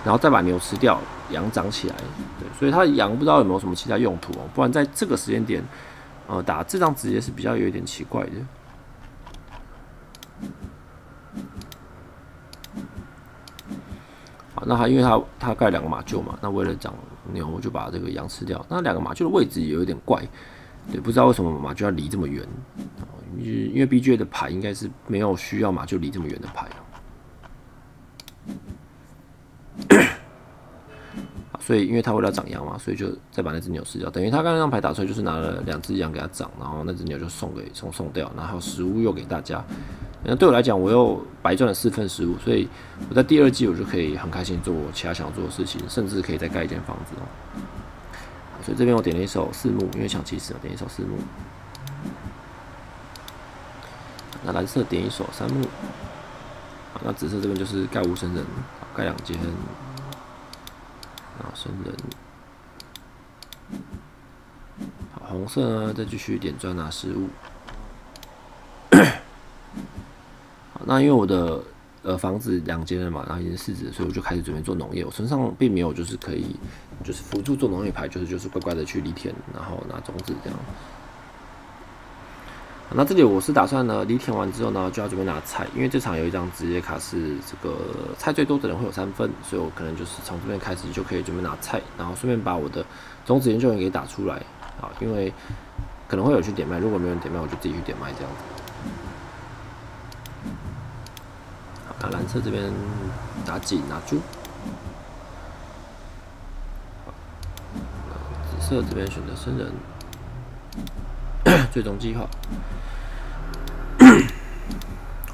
然后再把牛吃掉，羊长起来。对，所以他羊不知道有没有什么其他用途哦，不然在这个时间点，打这张职业是比较有一点奇怪的。好，那他因为他盖2个马厩嘛，那为了长牛就把这个羊吃掉。那2个马厩的位置也有点怪，对，不知道为什么马厩要离这么远。因为 BGA 的牌应该是没有需要马厩离这么远的牌。所以因为他为了长羊嘛，所以就再把那只牛吃掉。等于他刚刚那张牌打出来就是拿了2只羊给他长，然后那只牛就送掉，然后食物又给大家。那对我来讲，我又白赚了4份食物，所以我在第2季我就可以很开心做我其他想要做的事情，甚至可以再盖一间房子哦。所以这边我点了一手4目，因为抢骑士点一手4目。那蓝色点一手3目，那紫色这边就是盖无生人，盖2间，然后生人。好，红色呢再继续点砖拿食物。好，那因为我的房子2间了嘛，然后已经4只，所以我就开始准备做农业。我身上并没有就是可以就是辅助做农业牌，就是乖乖的去犁田，然后拿种子这样。那这里我是打算呢，犁田完之后呢，就要准备拿菜，因为这场有一张职业卡是这个菜最多的人会有3分，所以我可能就是从这边开始就可以准备拿菜，然后顺便把我的种子研究员给打出来啊，因为可能会有去点卖，如果没有人点卖，我就自己去点卖这样子。好，那蓝色这边打井拿猪，紫色这边选择生人。最终计划，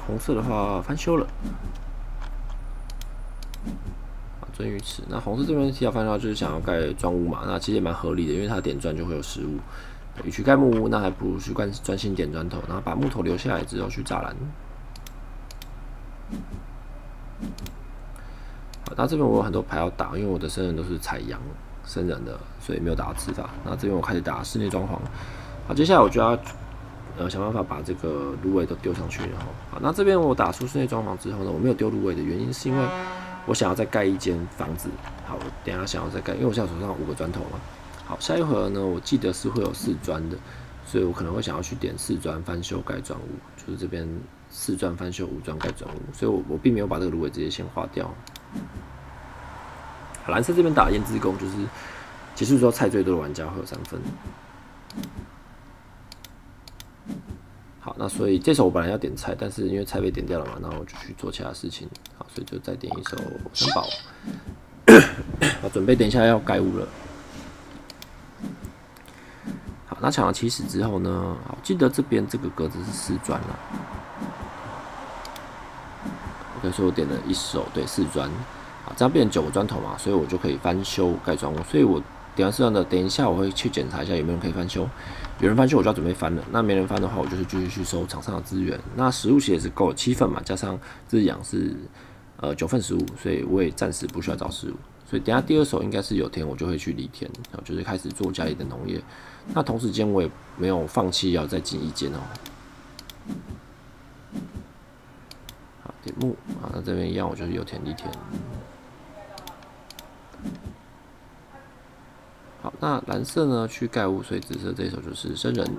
红色的话翻修了，鳟鱼池。那红色这边提到翻修就是想要盖砖屋嘛，那其实也蛮合理的，因为它点砖就会有食物。与其盖木屋，那还不如去专心点砖头，然后把木头留下来之后去栅栏。好，那这边我有很多牌要打，因为我的生人都是采阳生人的，所以没有打到吃法。那这边我开始打室内装潢。好，接下来我就要想办法把这个芦苇都丢上去，然后好，那这边我打出室内装潢之后呢，我没有丢芦苇的原因是因为我想要再盖一间房子。好，我等一下想要再盖，因为我现在手上有5个砖头嘛。好，下一回合呢，我记得是会有4砖的，所以我可能会想要去点4砖翻修盖砖屋，就是这边4砖翻修5砖盖砖屋，所以我并没有把这个芦苇直接先划掉。好，蓝色这边打胭脂弓，就是结束之后菜最多的玩家会有3分。好，那所以这手我本来要点菜，但是因为菜被点掉了嘛，然后我就去做其他事情。好，所以就再点一手3宝。好，准备等一下要盖屋了。好，那抢了起始之后呢，好，记得这边这个格子是4砖了。OK， 所以我点了一手，对，4砖。好，这样变成9个砖头嘛，所以我就可以翻修盖砖屋。所以我点完4砖的，等一下我会去检查一下有没有人可以翻修。有人翻修我就要准备翻了，那没人翻的话，我就是继续去收场上的资源。那食物其实也是够了7份嘛，加上这只羊是9份食物，所以我也暂时不需要找食物。所以等一下第2手应该是有田，我就会去犁田，然后就是开始做家里的农业。那同时间我也没有放弃要再进1间哦。好，点木啊，那这边一样，我就是有田犁田。好，那蓝色呢去盖屋，所以紫色这一手就是生人，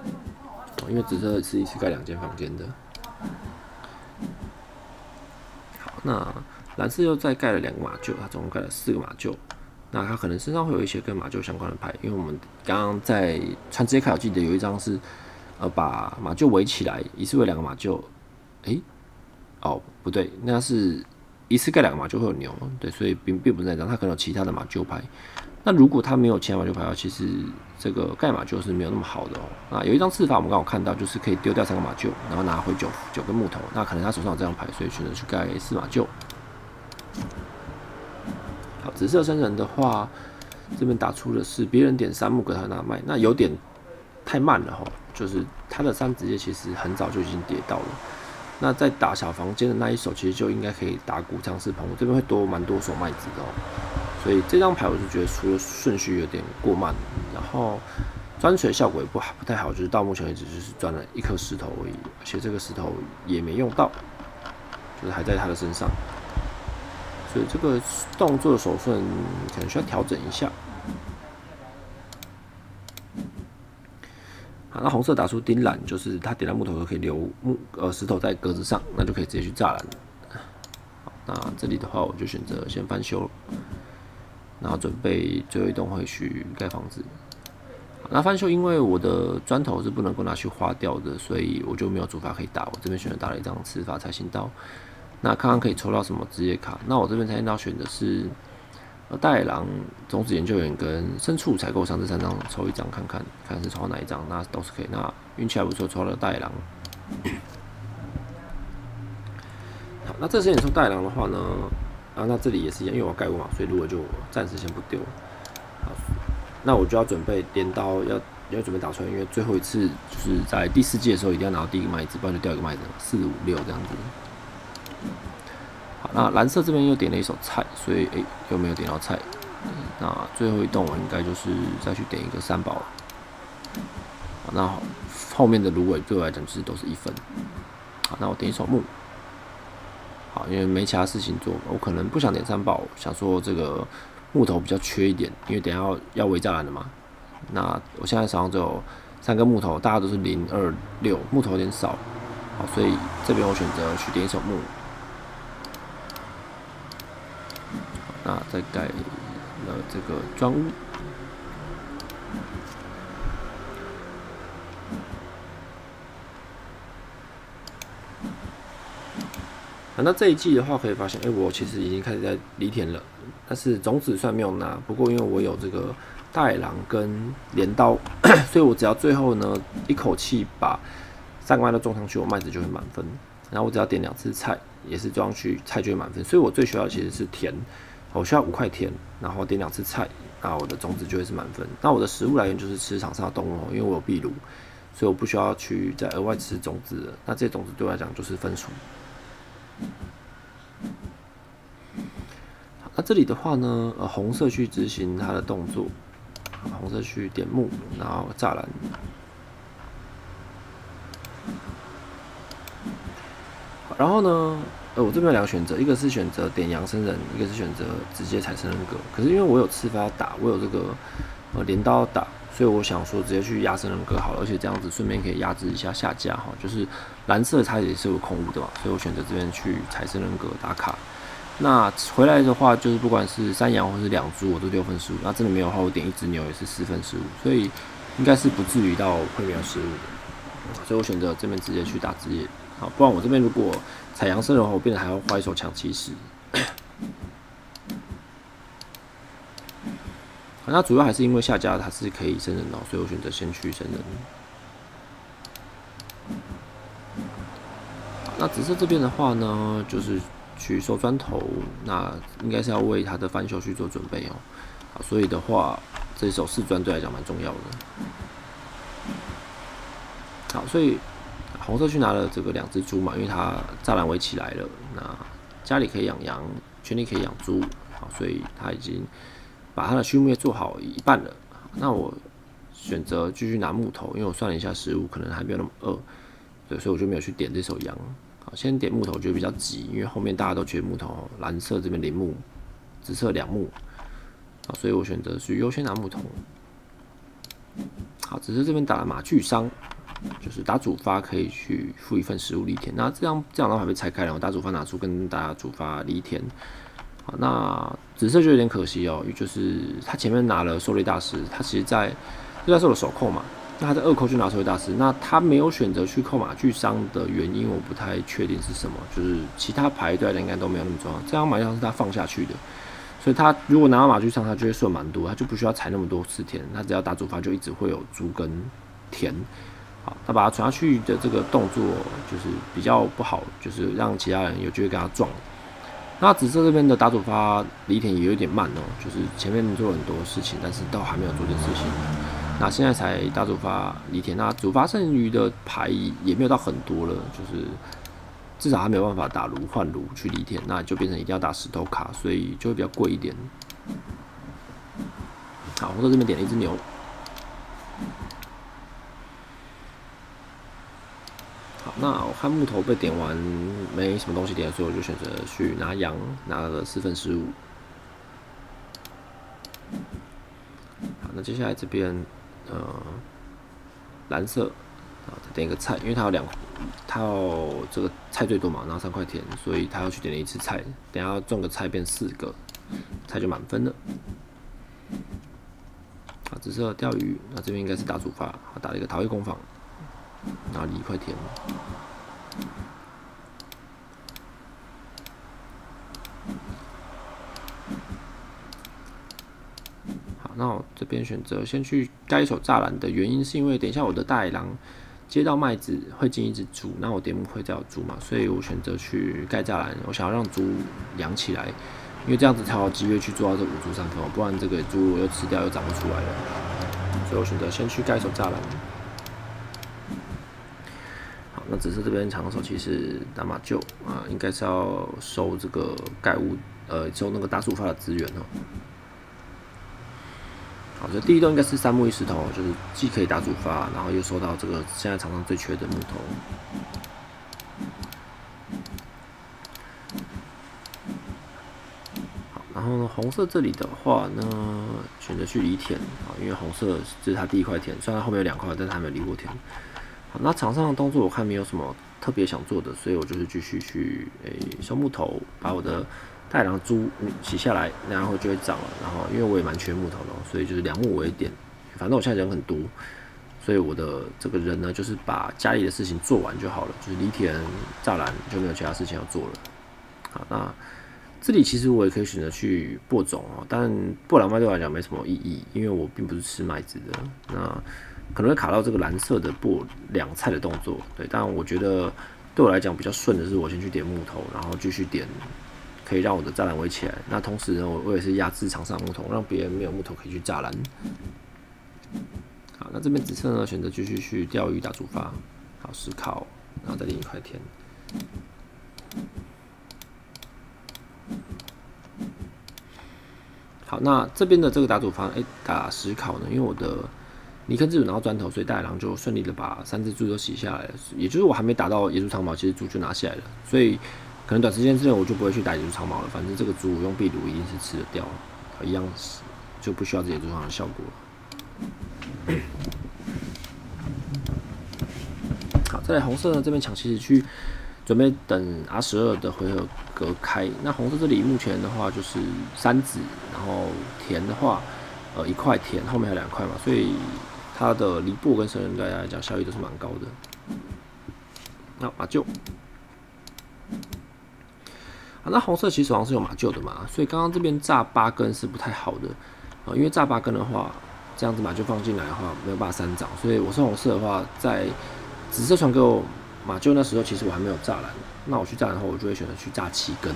因为紫色是一次盖2间房间的。好，那蓝色又再盖了2个马厩，它总共盖了4个马厩。那它可能身上会有一些跟马厩相关的牌，因为我们刚刚在穿职业卡，我记得有一张是把马厩围起来，一次围2个马厩。哦不对，那是一次盖2个马厩会有牛，对，所以并不是那张，它可能有其他的马厩牌。那如果他没有其他马厩牌的话，其实这个盖马厩是没有那么好的哦。那有一张刺法我们刚好看到，就是可以丢掉3个马厩，然后拿回9根木头。那可能他手上有这张牌，所以选择去盖4马厩。好，紫色生人的话，这边打出的是别人点3木格他拿麦，那有点太慢了哈，就是他的3直接其实很早就已经跌到了。那在打小房间的那一手，其实就应该可以打鼓尝试棚，这边会多蛮多手麦子的哦。所以这张牌我是觉得除了顺序有点过慢，然后钻锤效果也不太好，就是到目前为止就是钻了1颗石头而已，而且这个石头也没用到，就是还在他的身上。所以这个动作的手顺可能需要调整一下。好，那红色打出钉篮，就是他点燃木头都可以留石头在格子上，那就可以直接去栅栏。好，那这里的话，我就选择先翻修了，然后准备最后一栋会去盖房子。那翻修因为我的砖头是不能够拿去花掉的，所以我就没有主法可以打。我这边选择打了一张刺法财星刀。那看看可以抽到什么职业卡。那我这边财星刀选的是大野狼、种子研究员跟牲畜采购商这3张，抽一张看看是抽到哪一张，那都是可以。那运气还不错，抽到了大野狼。好，那这时间抽大野狼的话呢，那这里也是一样，因为我要盖屋嘛，所以如果就暂时先不丢。好，那我就要准备镰刀，要准备打出来，因为最后一次就是在第4季的时候一定要拿到第1个麦子，不然就掉一个麦子，4、5、6这样子。好，那蓝色这边又点了一手菜，所以又没有点到菜。那最后一栋我应该就是再去点一个3宝。好，那后面的芦苇对我来讲就是都是1分。好，那我点一手木。好，因为没其他事情做，我可能不想点3宝，想说这个木头比较缺一点，因为等一下要围栅栏的嘛。那我现在手上只有3根木头，大家都是0、2、6，木头有点少。好，所以这边我选择去点一手木。那再盖了这个砖屋。那这一季的话，可以发现，我其实已经开始在犁田了，但是种子虽然没有拿，不过因为我有这个大野狼跟镰刀，所以我只要最后呢一口气把3个麦都种上去，我麦子就会满分。然后我只要点2次菜，也是种上去，菜就会满分。所以我最需要的其实是田，我需要5块田，然后点2次菜，那我的种子就会是满分。那我的食物来源就是吃场上的动物，因为我有壁炉，所以我不需要去再额外吃种子了。那这些种子对我来讲就是分数。那这里的话呢，红色去执行它的动作，红色去点木，然后栅栏。然后呢，我这边有2个选择，一个是选择点阳生人，一个是选择直接踩生人格。可是因为我有刺法要打，我有这个镰刀要打，所以我想说直接去压生人格好了，而且这样子顺便可以压制一下下架哈，就是蓝色它也是有空屋的嘛，所以我选择这边去踩生人格打卡。那回来的话，就是不管是3羊或是2猪，我都6分失误。那真的没有的话，我点1只牛也是4分失误，所以应该是不至于到会没有失误的。所以我选择这边直接去打职业。好，不然我这边如果踩阳生的话，我变得还要花一手抢70。那主要还是因为下家它是可以生人的，所以我选择先去生人。那紫色这边的话呢，就是去收砖头，那应该是要为它的翻修去做准备哦。好，所以的话，这一手4砖对来讲蛮重要的。好，所以红色去拿了这个2只猪嘛，因为它栅栏围起来了。那家里可以养羊，圈里可以养猪，好，所以他已经把他的畜牧业做好一半了。那我选择继续拿木头，因为我算了一下15，可能还没有那么饿，对，所以我就没有去点这手羊。好，先点木头，我觉得比较急，因为后面大家都缺木头，蓝色这边0木，紫色2木，好，所以我选择去优先拿木头。好，紫色这边打了马具伤。就是打主发可以去付1份食物犁田，那这样的话被拆开了，我打主发拿出跟大家主发犁田。好，那紫色就有点可惜哦，就是他前面拿了狩猎大师，他其实在猎兽的手扣嘛，那他在2扣就拿狩猎大师，那他没有选择去扣马具伤的原因我不太确定是什么，就是其他牌对来讲应该都没有那么重要，这张马具伤是他放下去的，所以他如果拿到马具上，他就会顺蛮多，他就不需要踩那么多次田，他只要打主发就一直会有猪跟田。好，他把它传下去的这个动作就是比较不好，就是让其他人有机会跟他撞。那紫色这边的打主发犁田也有点慢哦，就是前面做了很多事情，但是都还没有做件事情。那现在才打主发犁田，那主发剩余的牌也没有到很多了，就是至少还没有办法打炉换炉去犁田，那就变成一定要打石头卡，所以就会比较贵一点。好，红色这边点了一只牛。好，那我看木头被点完，没什么东西点，所以我就选择去拿羊，拿了15/4。好，那接下来这边，蓝色，啊，再点一个菜，因为它有它有这个菜最多嘛，然后3块田，所以他要去点了1次菜，等一下种个菜变4个，菜就满分了。好，紫色钓鱼，那这边应该是打主发，好，打了一个陶艺工坊。然后犁1块田，好，那我这边选择先去盖一手栅栏的原因，是因为等一下我的大野狼接到麦子会进一只猪，那我点木会再有猪嘛，所以我选择去盖栅栏，我想要让猪养起来，因为这样子才有机会去做到这5猪3分，不然这个猪我又吃掉又长不出来了，所以我选择先去盖一手栅栏。那紫色这边长手其实打马厩啊，应该是要收这个盖物，收那个打主发的资源哦。好，所以第一栋应该是3木1石头，就是既可以打主发，然后又收到这个现在场上最缺的木头。好，然后呢，红色这里的话呢，选择去犁田啊，因为红色这是他第1块田，虽然后面有2块，但是还没有犁过田。好，那场上的动作我看没有什么特别想做的，所以我就是继续去收木头，把我的大野狼猪洗下来，然后就会长了。然后因为我也蛮缺木头的，所以就是2木为点。反正我现在人很多，所以我的这个人呢，就是把家里的事情做完就好了，就是犁田、栅栏就没有其他事情要做了。好，那这里其实我也可以选择去播种哦，但播2麦对我来讲没什么意义，因为我并不是吃麦子的。那可能会卡到这个蓝色的播2菜的动作，对，但我觉得对我来讲比较顺的是，我先去点木头，然后继续点，可以让我的栅栏围起来。那同时呢，我也是压制场上木头，让别人没有木头可以去栅栏。好，那这边紫色呢，选择继续去钓鱼打主发，好石烤，然后再另1块田。好，那这边的这个打主发，打石烤呢，因为我的泥坑自主拿到砖头，所以大野狼就顺利的把3只猪都洗下来了。也就是我还没打到野猪长毛，其实猪就拿下来了。所以可能短时间之内我就不会去打野猪长毛了。反正这个猪我用壁炉一定是吃得掉，一样就不需要这野猪长毛的效果了。好，再来红色呢，这边抢其实去准备等 R12的回合隔开。那红色这里目前的话就是3子，然后田的话，1块田，后面还有2块嘛，所以它的犁播跟生人对大家来讲效益都是蛮高的。那马厩，好，那红色其实手上是有马厩的嘛，所以刚刚这边炸8根是不太好的因为炸8根的话，这样子马厩放进来的话没有办法3长，所以我是红色的话，在紫色传给我马厩那时候，其实我还没有栅栏，那我去栅栏后，我就会选择去炸7根。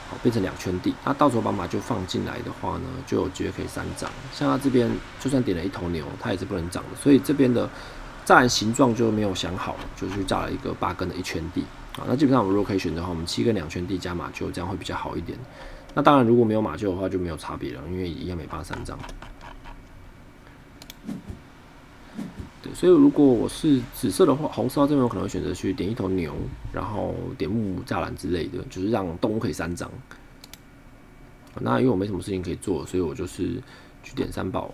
好，变成2圈地。那到时候把马厩放进来的话呢，就有机会可以3长。像它这边就算点了1头牛，它也是不能长的。所以这边的栅栏形状就没有想好，就去炸了一个8根的1圈地。好，那基本上我们如果可以选择的话，我们7根2圈地加马厩，这样会比较好一点。那当然如果没有马厩的话，就没有差别了，因为一样没办法3长。对，所以如果我是紫色的话，红色这边我可能会选择去点1头牛，然后点木栅栏之类的，就是让动物可以3长。那因为我没什么事情可以做，所以我就是去点3宝。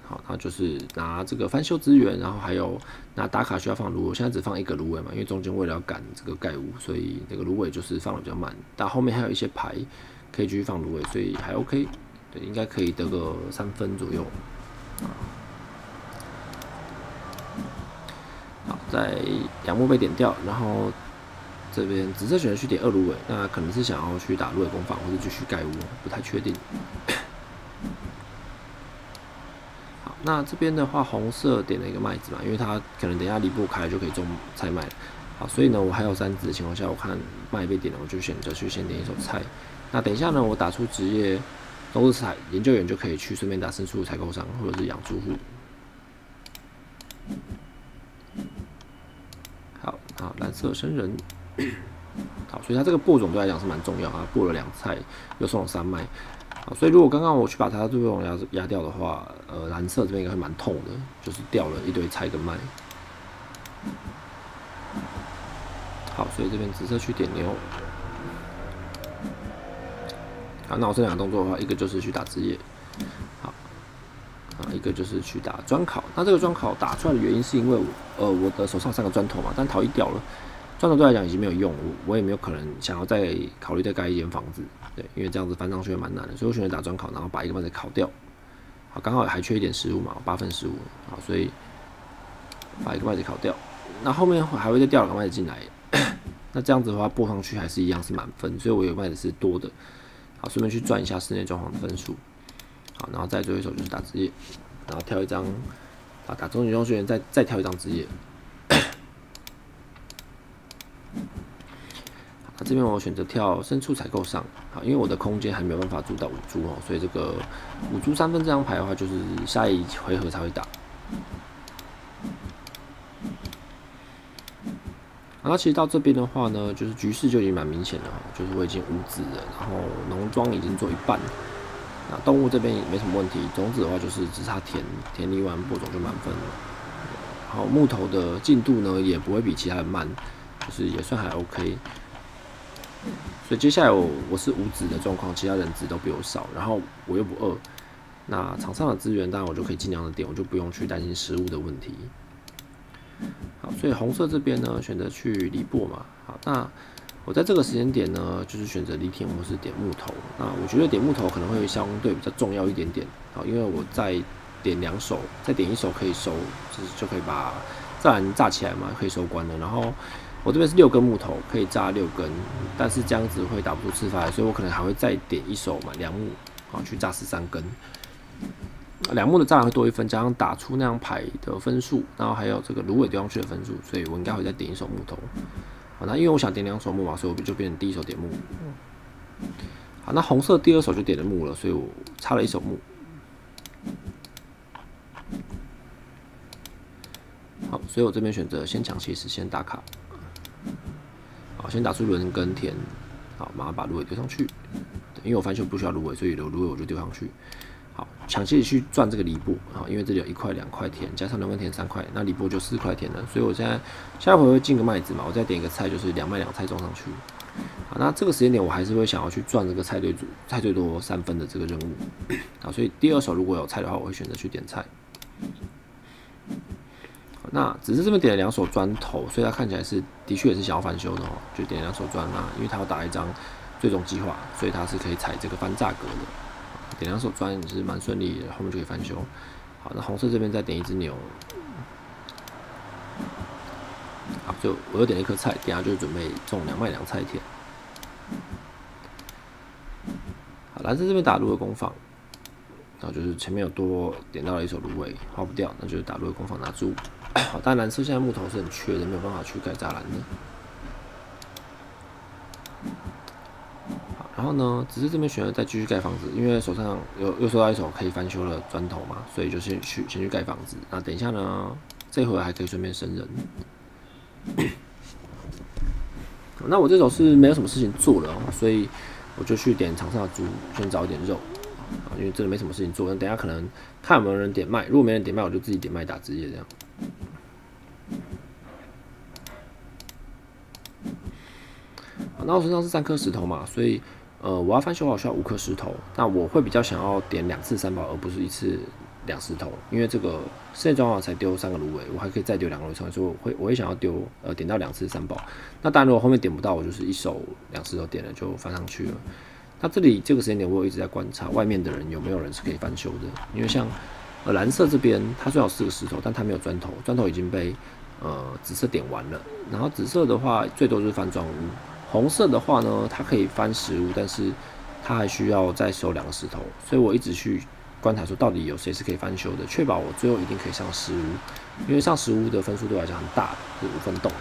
好，那就是拿这个翻修资源，然后还有拿打卡需要放芦苇，我现在只放1个芦苇嘛，因为中间为了要赶这个盖物，所以这个芦苇就是放的比较慢。但后面还有一些牌可以继续放芦苇，所以还 OK， 对，应该可以得个3分左右。好，在2木被点掉，然后这边紫色选择去点2芦苇，那可能是想要去打芦苇工坊，或者继续盖屋，不太确定。好，那这边的话，红色点了一个麦子嘛，因为它可能等一下离布开了就可以种菜麦了。好，所以呢，我还有3子的情况下，我看麦被点了，我就选择去先点一手菜。那等一下呢，我打出职业都是采研究员就可以去顺便打牲畜采购商或者是养猪户。好，蓝色生人。好，所以它这个播种对来讲是蛮重要啊，播了2菜，又送了3麦。好，所以如果刚刚我去把它这种压掉的话，蓝色这边应该会蛮痛的，就是掉了一堆菜跟麦。好，所以这边紫色去点牛。好，那我这2个动作的话，一个就是去打枝叶，好，一个就是去打砖考。那这个砖考打出来的原因是因为我的手上3个砖头嘛，但陶艺掉了，砖头对来讲已经没有用，我也没有可能想要再考虑再盖一间房子，对，因为这样子翻上去也蛮难的，所以我选择打砖考，然后把一个麦子烤掉。好，刚好还缺一点食物嘛，8分食物，好，所以把一个麦子烤掉。那后面还会再掉2个麦子进来。那这样子的话，播上去还是一样是满分，所以我有麦子是多的。好，顺便去赚一下室内装潢的分数。好，然后再最后一手就是打枝叶，然后挑一张，打中女装学员，再挑一张枝叶。好，这边我选择跳牲畜采购上，好，因为我的空间还没有办法租到5株哦，所以这个5株3分这张牌的话，就是下一回合才会打。然后其实到这边的话呢，就是局势就已经蛮明显了，就是我已经5子了，然后农庄已经做一半，那动物这边也没什么问题，种子的话就是只差田犁完播种就满分了。然后木头的进度呢也不会比其他人慢，就是也算还 OK。所以接下来我是5子的状况，其他人子都比我少，然后我又不饿，那场上的资源当然我就可以尽量的点，我就不用去担心食物的问题。好，所以红色这边呢，选择去离播嘛。好，那我在这个时间点呢，就是选择犁田或是点木头。那我觉得点木头可能会相对比较重要一点点。好，因为我再点2手，再点1手可以收，就可以把栅栏炸起来嘛，可以收官了。然后我这边是6根木头，可以炸6根，但是这样子会打不出刺发来，所以我可能还会再点1手买2木，好去炸13根。2木的栅栏会多1分，加上打出那张牌的分数，然后还有这个芦苇丢上去的分数，所以我应该会再点1手木头。好，那因为我想点2手木嘛，所以我就变成第1手点木。好，那红色第2手就点了木了，所以我差了1手木。好，所以我这边选择先抢气势，先打卡。好，先打出轮跟田，好，马上把芦苇丢上去。因为我翻修不需要芦苇，所以有芦苇我就丢上去。好，抢气去赚这个犁布，好，因为这里有1块2块田，加上2根田3块，那犁布就4块田了。所以我现在下一回会进个麦子嘛，我再点一个菜，就是2麦2菜种上去。好，那这个时间点我还是会想要去赚这个菜最多3分的这个任务。好，所以第2手如果有菜的话，我会选择去点菜。那只是这边点了2手砖头，所以它看起来是的确也是想要翻修的哦，就点了2手砖啊，因为它要打一张最终计划，所以它是可以踩这个翻炸格的。点2手砖也是蛮顺利的，后面就可以翻修。好，那红色这边再点1只牛。好，就我又点了1颗菜，等下就准备种2麦2菜田。好，蓝色这边打芦苇工坊，然后就是前面有多点到了1手芦苇，花不掉，那就是打芦苇工坊拿猪。好，但蓝色现在木头是很缺的，没有办法去盖栅栏的。好，然后呢，只是这边选择再继续盖房子，因为手上又收到1手可以翻修的砖头嘛，所以就先去盖房子。那等一下呢，这回还可以顺便生人。那我这手是没有什么事情做了，所以我就去点场上的猪，先找一点肉。因为真的没什么事情做，那等一下可能看有没有人点麦，如果没人点麦，我就自己点麦打枝叶这样。好，那我身上是3颗石头嘛，所以我要翻修好需要5颗石头。那我会比较想要点2次3宝，而不是1次2石头，因为这个室内装潢才丢3个芦苇，我还可以再丢2个芦苇上来，所以我会想要丢点到2次3宝。那当然如果后面点不到，我就是1手2石头点了就翻上去了。那这里这个时间点，我有一直在观察外面的人有没有人是可以翻修的，因为像蓝色这边，它虽然有4个石头，但它没有砖头，砖头已经被紫色点完了，然后紫色的话最多就是翻砖屋，红色的话呢，它可以翻10屋，但是它还需要再收2个石头，所以我一直去观察说到底有谁是可以翻修的，确保我最后一定可以上10屋，因为上10屋的分数对我来讲很大，是5分洞，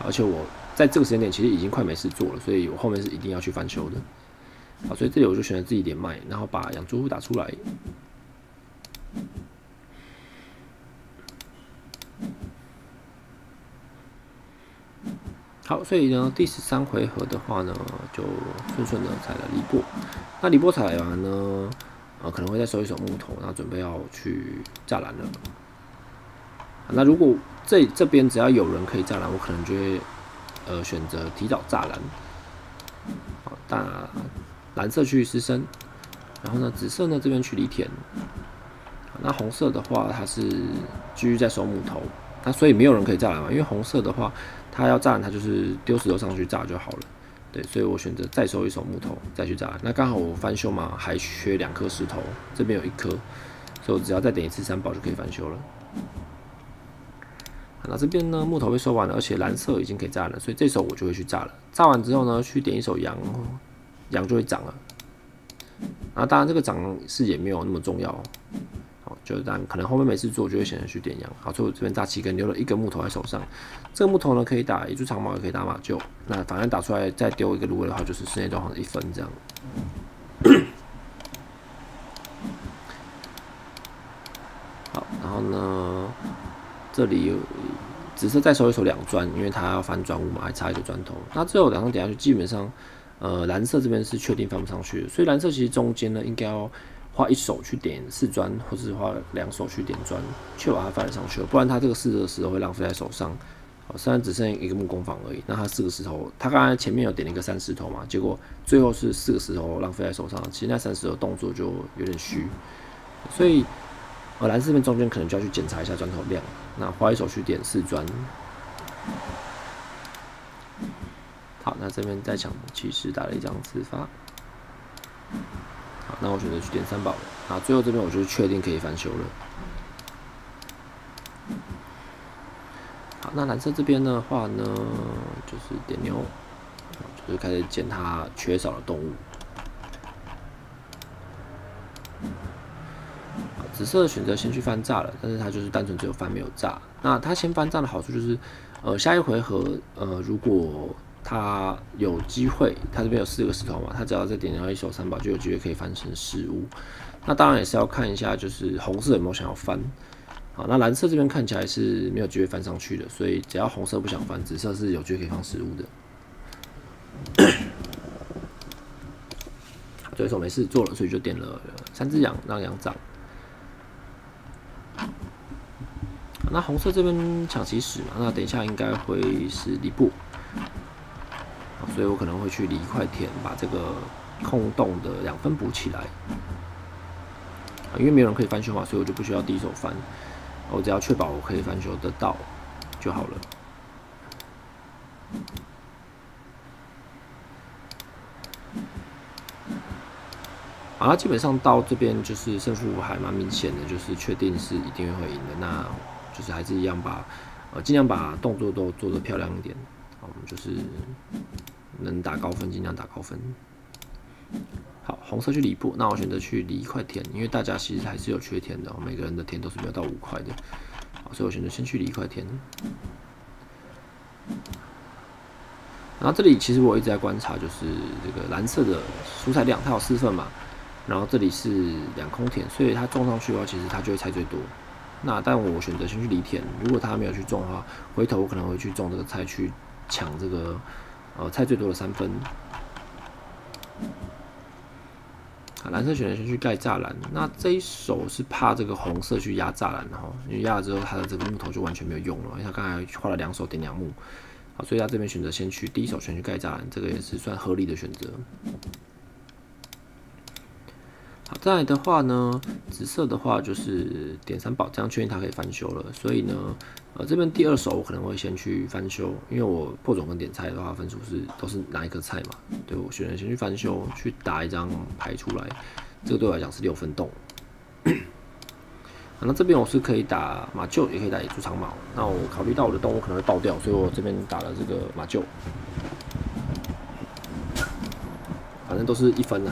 而且我在这个时间点其实已经快没事做了，所以我后面是一定要去翻修的。好，所以这里我就选择自己点卖，然后把养猪户打出来。好，所以呢，第13回合的话呢，就顺顺的踩了离波。那离波踩完呢，可能会再收一手木头，然后准备要去栅栏了。那如果这边只要有人可以栅栏，我可能就会选择提早栅栏。好，打蓝色去失身，然后呢，紫色呢这边去犁田。那红色的话，它是继续在收木头，那所以没有人可以栅栏嘛，因为红色的话，它要栅栏，它就是丢石头上去栅就好了。对，所以我选择再收一手木头，再去栅栏。那刚好我翻修嘛，还缺2颗石头，这边有1颗，所以我只要再点一次3宝就可以翻修了。那这边呢，木头被收完了，而且蓝色已经可以栅了，所以这手我就会去栅了。栅完之后呢，去点一手羊，羊就会长了。那当然这个长势也没有那么重要哦。好，就当可能后面没事做，就会选择去点羊。好，所以我这边炸7根，留了1个木头在手上。这个木头呢，可以打野猪长矛，也可以打马厩。那反正打出来再丢1个芦苇的话，就是室内装潢的1分这样。好，然后呢，这里紫色再收一手2砖，因为它要翻砖屋嘛，还差1个砖头。那最后2张点下去，基本上，蓝色这边是确定翻不上去的，所以蓝色其实中间呢，应该要花1手去点4砖，或是花2手去点砖，确保它翻得上去，不然它这个4个石头会浪费在手上。好，虽然只剩1个木工坊而已，那它4个石头，它刚才前面有点了一个3石头嘛，结果最后是4个石头浪费在手上，其实那3石头动作就有点虚，所以蓝色这边中间可能就要去检查一下砖头量，那花1手去点4砖。好，那这边再抢骑士打了一张刺发。好，那我选择去点3宝了。好，最后这边我就是确定可以翻修了。好，那蓝色这边的话呢，就是点牛，就是开始捡它缺少的动物。好，紫色的选择先去翻栅了，但是它就是单纯只有翻没有栅。那它先翻栅的好处就是，下一回合，如果他有机会，他这边有4个石头嘛，他只要再点到1手3宝，就有机会可以翻成10屋。那当然也是要看一下，就是红色有没有想要翻。好，那蓝色这边看起来是没有机会翻上去的，所以只要红色不想翻，紫色是有机会可以放10屋的。这一手没事做了，所以就点了3只羊，让羊长。那红色这边抢骑士嘛，那等一下应该会是离布。所以我可能会去犁1块田，把这个空洞的2分补起来。因为没有人可以翻修嘛，所以我就不需要第一手翻，我只要确保我可以翻修得到就好了。好，那基本上到这边就是胜负还蛮明显的，就是确定是一定会赢的。那就是还是一样把尽量把动作都做得漂亮一点。我们就是能打高分尽量打高分。好，红色去犁布，那我选择去犁1块田，因为大家其实还是有缺田的，每个人的田都是没有到5块的。好，所以我选择先去犁1块田。然后这里其实我一直在观察，就是这个蓝色的蔬菜量，它有4份嘛，然后这里是2空田，所以它种上去的话，其实它就会菜最多。那但我选择先去犁田，如果它没有去种的话，回头我可能会去种这个菜，去抢这个菜最多的3分。蓝色选择先去盖栅栏，那这一手是怕这个红色去压栅栏哈，因为压了之后它的这个木头就完全没有用了，因为它刚才花了2手点2木，好，所以他这边选择先去第一手先去盖栅栏，这个也是算合理的选择。好，再来的话呢，紫色的话就是点3宝，这样确定它可以翻修了。所以呢，这边第2手我可能会先去翻修，因为我破种跟点菜的话分数都是拿1颗菜嘛，对我选择先去翻修，去打1张牌出来，这个对我来讲是6分洞。那这边我是可以打马厩，也可以打野猪长矛。那我考虑到我的动物可能会爆掉，所以我这边打了这个马厩。反正都是1分啦。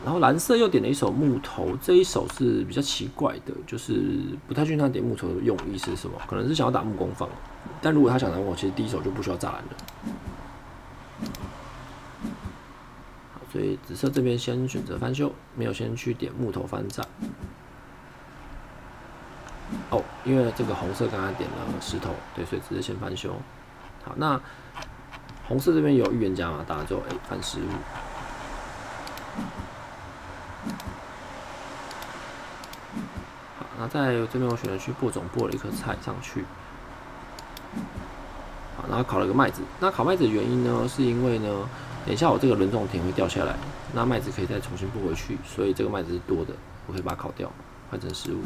然后蓝色又点了一手木头，这一手是比较奇怪的，就是不太确定他点木头的用意是什么，可能是想要打木工坊。但如果他想打木工，其实第一手就不需要栅栏了。好，所以紫色这边先选择翻修，没有先去点木头翻栅。哦，因为这个红色刚刚点了石头，对，所以直接先翻修。好，那红色这边有预言家嘛，打了之后，犯失误。好，那在这边我选择去播种，播了一颗菜上去。好，然后烤了个麦子。那烤麦子的原因呢，是因为呢，等一下我这个轮种田会掉下来，那麦子可以再重新播回去，所以这个麦子是多的，我可以把它烤掉，换成食物。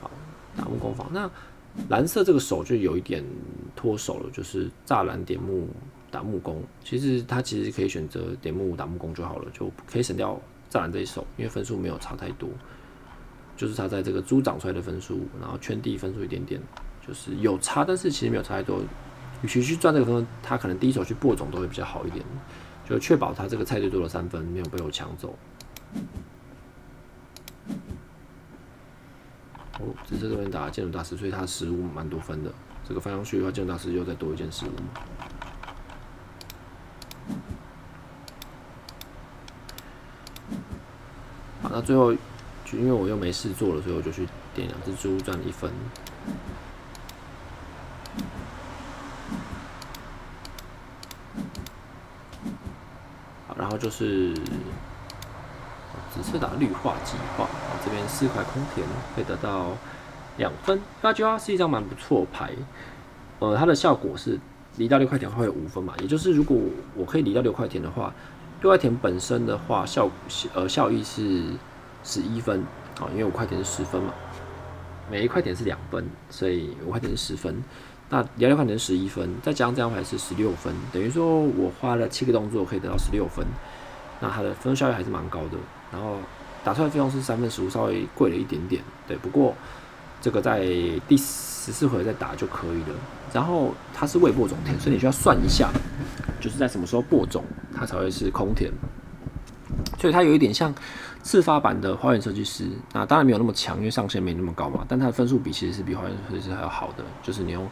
好，打木工坊。那蓝色这个手就有一点脱手了，就是栅栏点木打木工。其实它其实可以选择点木打木工就好了，就可以省掉栅栏这一手，因为分数没有差太多，就是差在这个猪长出来的分数，然后圈地分数一点点，就是有差，但是其实没有差太多。与其去赚这个分数，他可能第一手去播种都会比较好一点，就确保他这个菜最多的3分没有被我抢走。哦，紫色这边打建筑大师，所以他食物蛮多分的。这个翻上去的话，建筑大师又再多一件食物。好，那最后就因为我又没事做了，所以我就去点2只猪，赚了1分。好，然后就是紫色打绿化计划，这边4块空田可以得到2分。那计划是一张蛮不错的牌，它的效果是离到6块田会有5分嘛，也就是如果我可以离到6块田的话，6块田本身的话效益是11分，啊，因为5块田是10分嘛，每1块田是2分，所以5块田是10分。那离到6块田是11分，再加上这张牌是16分，等于说我花了7个动作可以得到16分，那它的分数效益还是蛮高的。然后打出来的费用是3分15，稍微贵了一点点，对，不过这个在第14回再打就可以了。然后它是未播种田，所以你需要算一下，就是在什么时候播种，它才会是空田。所以它有一点像次发版的花园设计师，那当然没有那么强，因为上限没那么高嘛。但它的分数比其实是比花园设计师还要好的，就是你用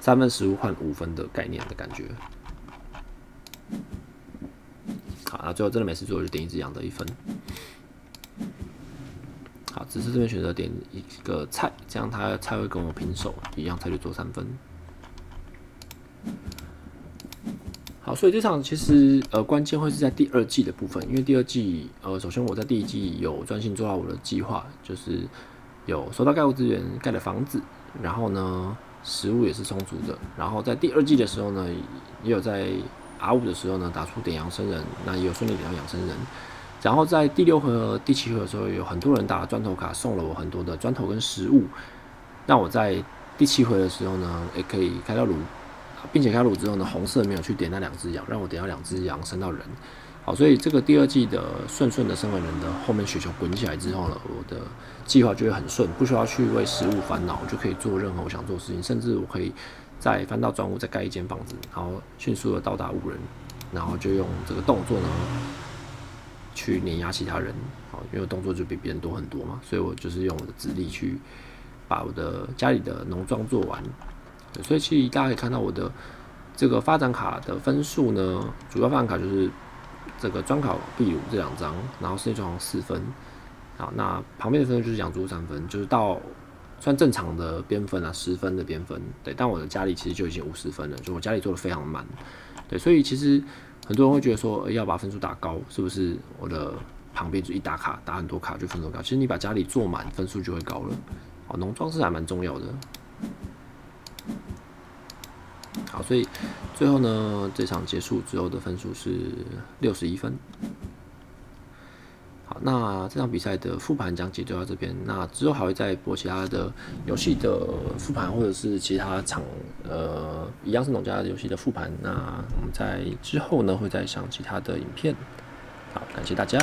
3分15换5分的概念的感觉。好，那最后真的没事做，就点1只羊得1分。好，只是这边选择点一个菜，这样他菜会跟我平手，一样菜就做3分。好，所以这场其实关键会是在第2季的部分，因为第2季首先我在第1季有专心做好我的计划，就是有收到盖物资源盖的房子，然后呢食物也是充足的，然后在第2季的时候呢，也有在R5的时候呢打出点阳生人，那也有顺利点到养生人。然后在第6回合、第7回合的时候，有很多人打砖头卡，送了我很多的砖头跟食物，让我在第7回的时候呢，也可以开到炉，并且开炉之后呢，红色没有去点那2只羊，让我点到2只羊生到人。好，所以这个第2季的顺的生完人的后面雪球滚起来之后呢，我的计划就会很顺，不需要去为食物烦恼，就可以做任何我想做的事情，甚至我可以再翻到砖屋，再盖一间房子，然后迅速的到达5人，然后就用这个动作呢去碾压其他人。好，因为动作就比别人多很多嘛，所以我就是用我的指力去把我的家里的农庄做完。所以其实大家可以看到我的这个发展卡的分数呢，主要发展卡就是这个专考秘鲁这2张，然后世界装4分。好，那旁边的分数就是养猪3分，就是到算正常的边分啊，10分的边分。对，但我的家里其实就已经50分了，就我家里做的非常满。对，所以其实很多人会觉得说，要把分数打高，是不是我的旁边就一打卡打很多卡就分数高？其实你把家里做满，分数就会高了。好，农庄是还蛮重要的。好，所以最后呢，这场结束之后的分数是61分。好，那这场比赛的复盘讲解就到这边。那之后还会再播其他的游戏的复盘，或者是其他场一样是农家的游戏的复盘。那我们在之后呢会再上其他的影片。好，感谢大家。